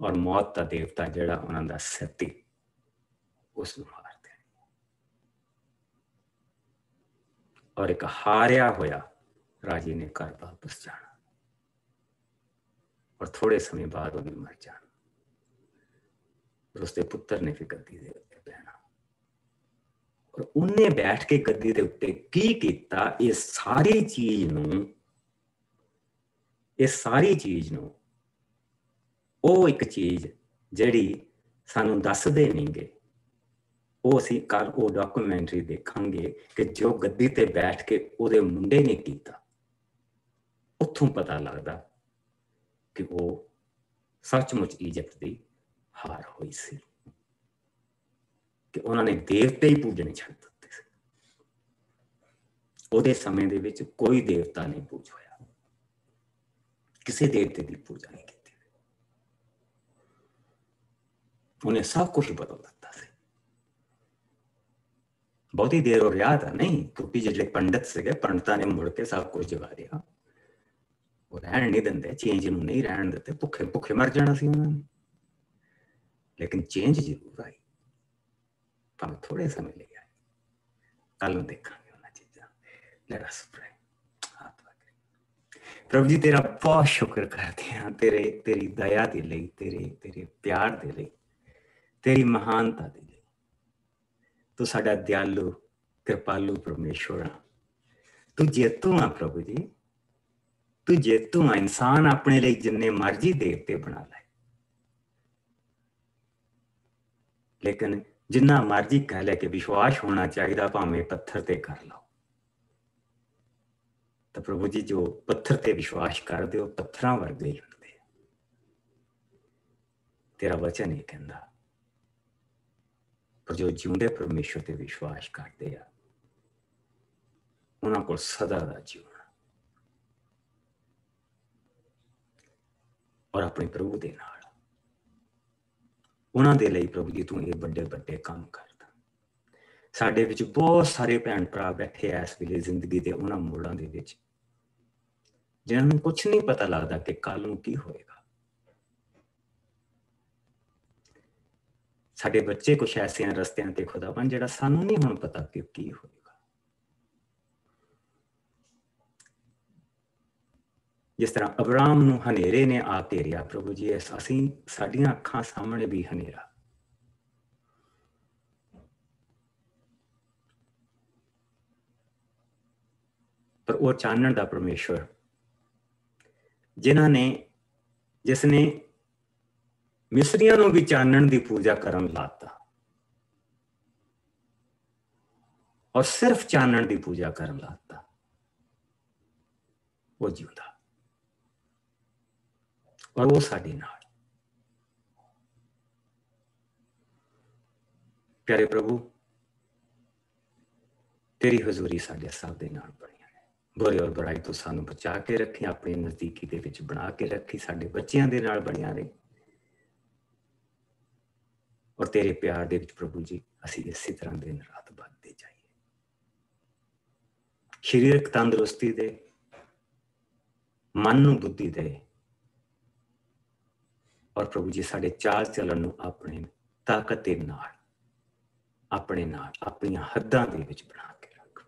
ਔਰ ਮੌਤ ਦਾ ਦੇਵਤਾ ਜਿਹੜਾ ਉਹਨਾਂ ਦਾ ਸਤੀ, ਉਸ ਨੂੰ ਹਾਰ ਦੇਣੀ। ਔਰ ਇੱਕ ਹਾਰਿਆ ਹੋਇਆ ਰਾਜੇ ਨੇ ਘਰ ਵਾਪਸ ਜਾਣਾ ਔਰ ਥੋੜੇ ਸਮੇਂ ਬਾਅਦ ਉਹ ਵੀ ਮਰ ਜਾਣਾ। ਔਰ ਉਸਦੇ ਪੁੱਤਰ ਨੇ ਫਿਰ ਗੱਦੀ ਦੇ ਉੱਤੇ ਬਹਿਣਾ। ਔਰ ਉਹਨੇ ਬੈਠ ਕੇ ਗੱਦੀ ਦੇ ਉੱਤੇ ਕੀ ਕੀਤਾ, ਇਹ ਸਾਰੀ ਚੀਜ਼ ਨੂੰ ਉਹ ਇੱਕ ਚੀਜ਼ ਜਿਹੜੀ ਸਾਨੂੰ ਦੱਸਦੇ ਨਹੀਂਗੇ, ਉਹ ਅਸੀਂ ਕੱਲ ਉਹ ਡਾਕੂਮੈਂਟਰੀ ਦੇਖਾਂਗੇ ਕਿ ਜੋ ਗੱਦੀ ਤੇ ਬੈਠ ਕੇ ਉਹਦੇ ਮੁੰਡੇ ਨੇ ਕੀਤਾ। ਉੱਥੋਂ ਪਤਾ ਲੱਗਦਾ ਕਿ ਉਹ ਸੱਚਮੁੱਚ ਇਜਿਪਟ ਦੀ ਹਾਰ ਹੋਈ ਸੀ, ਕਿ ਉਹਨਾਂ ਨੇ ਦੇਵਤੇ ਹੀ ਪੂਜਣੇ ਛੱਡ ਦਿੱਤੇ ਸੀ। ਉਹਦੇ ਸਮੇਂ ਦੇ ਵਿੱਚ ਕੋਈ ਦੇਵਤਾ ਨਹੀਂ ਪੂਜ ਹੋਇਆ, ਕਿਸੇ ਦੇਵਤੇ ਦੀ ਪੂਜਾ ਨਹੀਂ ਕੀਤੀ। ਉਹਨੇ ਸਭ ਕੁਝ ਬਦਲ ਦਿੱਤਾ ਸੀ। ਬਹੁਤੀ ਦੇਰ ਹੋ ਰਿਹਾ ਤਾਂ ਨਹੀਂ, ਕਿਉਂਕਿ ਜਿਹੜੇ ਪੰਡਤ ਸੀਗੇ, ਪੰਡਤਾਂ ਨੇ ਮੁੜ ਕੇ ਸਭ ਕੁਝ ਜਗਾ ਦਿਆ। ਉਹ ਰਹਿਣ ਨਹੀਂ ਦਿੰਦੇ, ਚੇਂਜ ਨੂੰ ਨਹੀਂ ਰਹਿਣ ਦਿੱਤੇ। ਭੁੱਖੇ ਮਰ ਜਾਣਾ ਸੀ ਉਹਨਾਂ ਨੇ, ਲੇਕਿਨ ਚੇਂਜ ਜ਼ਰੂਰ ਆਈ, ਭਾਵੇਂ ਥੋੜੇ ਸਮੇਂ ਲਈ ਆਈ। ਕੱਲ ਨੂੰ ਦੇਖਾਂਗੇ ਉਹਨਾਂ ਚੀਜ਼ਾਂ। Let us pray. ਪ੍ਰਭੂ ਜੀ, ਤੇਰਾ ਬਹੁਤ ਸ਼ੁਕਰ ਕਰਦੇ ਹਾਂ ਤੇਰੀ ਦਇਆ ਦੇ ਲਈ, ਤੇਰੇ ਪਿਆਰ ਦੇ ਲਈ, ਤੇਰੀ ਮਹਾਨਤਾ ਦੇ ਲਈ। ਤੂੰ ਸਾਡਾ ਦਿਆਲੂ ਕਿਰਪਾਲੂ ਪਰਮੇਸ਼ਵਰ ਆ। ਤੂੰ ਜੇਤੂ ਆ ਪ੍ਰਭੂ ਜੀ, ਤੂੰ ਜੇਤੂ ਆ। ਇਨਸਾਨ ਆਪਣੇ ਲਈ ਜਿੰਨੇ ਮਰਜ਼ੀ ਦੇਵਤੇ ਬਣਾ ਲੈ, ਲੇਕਿਨ ਜਿੰਨਾ ਮਰਜ਼ੀ ਕਹਿ ਲੈ ਕਿ ਵਿਸ਼ਵਾਸ ਹੋਣਾ ਚਾਹੀਦਾ, ਭਾਵੇਂ ਪੱਥਰ ਤੇ ਕਰ ਲਓ। ਤਾਂ ਪ੍ਰਭੂ ਜੀ, ਜੋ ਪੱਥਰ ਤੇ ਵਿਸ਼ਵਾਸ ਕਰਦੇ ਹੋ ਪੱਥਰਾਂ ਵਰਗੇ ਹੀ ਹੁੰਦੇ। ਤੇਰਾ ਵਚਨ ਇਹ ਕਹਿੰਦਾ, ਪਰ ਜੋ ਜਿਉਂਦੇ ਪਰਮੇਸ਼ਵਰ ਤੇ ਵਿਸ਼ਵਾਸ ਕਰਦੇ ਆ, ਉਹਨਾਂ ਕੋਲ ਸਦਾ ਦਾ ਜੀਵਨ। ਔਰ ਆਪਣੇ ਪ੍ਰਭੂ ਦੇ ਨਾਲ ਉਹਨਾਂ ਦੇ ਲਈ ਪ੍ਰਭੂ ਜੀ ਤੂੰ ਇਹ ਵੱਡੇ ਵੱਡੇ ਕੰਮ ਕਰਦਾ। ਸਾਡੇ ਵਿੱਚ ਬਹੁਤ ਸਾਰੇ ਭੈਣ ਭਰਾ ਬੈਠੇ ਆ ਇਸ ਵੇਲੇ ਜ਼ਿੰਦਗੀ ਦੇ ਉਹਨਾਂ ਮੋੜਾਂ ਦੇ ਵਿੱਚ, ਜਿਹਨਾਂ ਨੂੰ ਕੁਛ ਨਹੀਂ ਪਤਾ ਲੱਗਦਾ ਕਿ ਕੱਲ ਨੂੰ ਕੀ ਹੋਏਗਾ। ਸਾਡੇ ਬੱਚੇ ਕੁਛ ਐਸਿਆਂ ਰਸਤਿਆਂ ਤੇ ਖੁਦਾਵੰਦ ਜਿਹੜਾ ਸਾਨੂੰ ਨਹੀਂ ਹੁਣ ਪਤਾ ਕਿ ਕੀ ਹੋਏਗਾ। ਜਿਸ ਤਰ੍ਹਾਂ ਅਬਰਾਮ ਨੂੰ ਹਨੇਰੇ ਨੇ ਆ ਘੇਰਿਆ, ਪ੍ਰਭੂ ਜੀ ਅਸੀਂ ਸਾਡੀਆਂ ਅੱਖਾਂ ਸਾਹਮਣੇ ਵੀ ਹਨੇਰਾ, ਪਰ ਉਹ ਚਾਨਣ ਦਾ ਪਰਮੇਸ਼ਵਰ ਜਿਸਨੇ ਮਿਸਰੀਆਂ ਨੂੰ ਵੀ ਚਾਨਣ ਦੀ ਪੂਜਾ ਕਰਨ ਲਾਤਾ ਔਰ ਸਿਰਫ ਚਾਨਣ ਦੀ ਪੂਜਾ ਕਰਨ ਲਾਤਾ, ਉਹ ਜਿਉਂਦਾ ਔਰ ਉਹ ਸਾਡੇ ਨਾਲ। ਪਿਆਰੇ ਪ੍ਰਭੂ, ਤੇਰੀ ਹਜ਼ੂਰੀ ਸਾਡੇ ਸਭ ਦੇ ਨਾਲ ਬਣੀ ਹੈ। ਬੁਰੇ ਔਰ ਬੁਰਾਈ ਤੋਂ ਸਾਨੂੰ ਬਚਾ ਕੇ ਰੱਖੀ, ਆਪਣੀ ਨਜ਼ਦੀਕੀ ਦੇ ਵਿੱਚ ਬਣਾ ਕੇ ਰੱਖੀ, ਸਾਡੇ ਬੱਚਿਆਂ ਦੇ ਨਾਲ ਬਣਿਆ ਰਹੇ ਔਰ ਤੇਰੇ ਪਿਆਰ ਦੇ ਵਿੱਚ ਪ੍ਰਭੂ ਜੀ ਅਸੀਂ ਇਸੇ ਤਰ੍ਹਾਂ ਦਿਨ ਰਾਤ ਵੱਧਦੇ ਜਾਈਏ। ਸਰੀਰਕ ਤੰਦਰੁਸਤੀ ਦੇ, ਮਨ ਨੂੰ ਬੁੱਧੀ ਦੇ ਔਰ ਪ੍ਰਭੂ ਜੀ ਸਾਡੇ ਚਾਲ ਚੱਲਣ ਨੂੰ ਆਪਣੇ ਤਾਕਤ ਦੇ ਨਾਲ, ਆਪਣੇ ਨਾਲ, ਆਪਣੀਆਂ ਹੱਦਾਂ ਦੇ ਵਿੱਚ ਬਣਾ ਕੇ ਰੱਖ।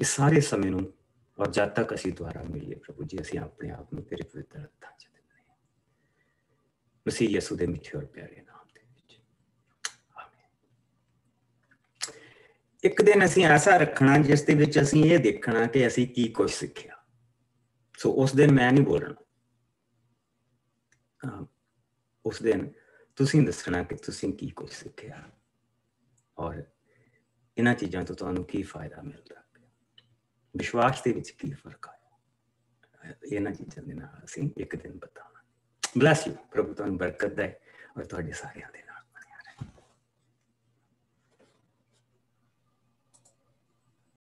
ਇਸ ਸਾਰੇ ਸਮੇਂ ਨੂੰ ਔਰ ਜਦ ਤੱਕ ਅਸੀਂ ਦੁਆਰਾ ਮਿਲੀਏ ਪ੍ਰਭੂ ਜੀ, ਅਸੀਂ ਆਪਣੇ ਆਪ ਨੂੰ ਤੇਰੇ ਪਵਿੱਤਰ ਹੱਥਾਂ 'ਚ ਦਿੰਦੇ ਹਾਂ, ਮਸੀਹ ਯਿਸੂ ਦੇ ਮਿੱਠੇ ਔਰ ਪਿਆਰੇ ਨਾਮ ਦੇ ਵਿੱਚ, ਆਮੀਨ। ਇੱਕ ਦਿਨ ਅਸੀਂ ਐਸਾ ਰੱਖਣਾ ਜਿਸ ਦੇ ਵਿੱਚ ਅਸੀਂ ਇਹ ਦੇਖਣਾ ਕਿ ਅਸੀਂ ਕੀ ਕੁਝ ਸਿੱਖਿਆ। ਸੋ ਉਸ ਦਿਨ ਮੈਂ ਨਹੀਂ ਬੋਲਣਾ, ਉਸ ਦਿਨ ਤੁਸੀਂ ਦੱਸਣਾ ਕਿ ਤੁਸੀਂ ਕੀ ਕੁਝ ਸਿੱਖਿਆ ਔਰ ਇਹਨਾਂ ਚੀਜ਼ਾਂ ਤੋਂ ਤੁਹਾਨੂੰ ਕੀ ਫਾਇਦਾ ਮਿਲਦਾ, ਵਿਸ਼ਵਾਸ ਦੇ ਵਿੱਚ ਕੀ ਫਰਕ ਆਇਆ। ਇਹਨਾਂ ਚੀਜ਼ਾਂ ਦੇ ਨਾਲ ਅਸੀਂ ਇੱਕ ਦਿਨ ਬਤਾਵਾਂਗੇ। ਬਲੈਸ ਯੂ, ਪ੍ਰਭੂ ਤੁਹਾਨੂੰ ਬਰਕਤ ਦੇ ਔਰ ਤੁਹਾਡੇ ਸਾਰਿਆਂ ਦੇ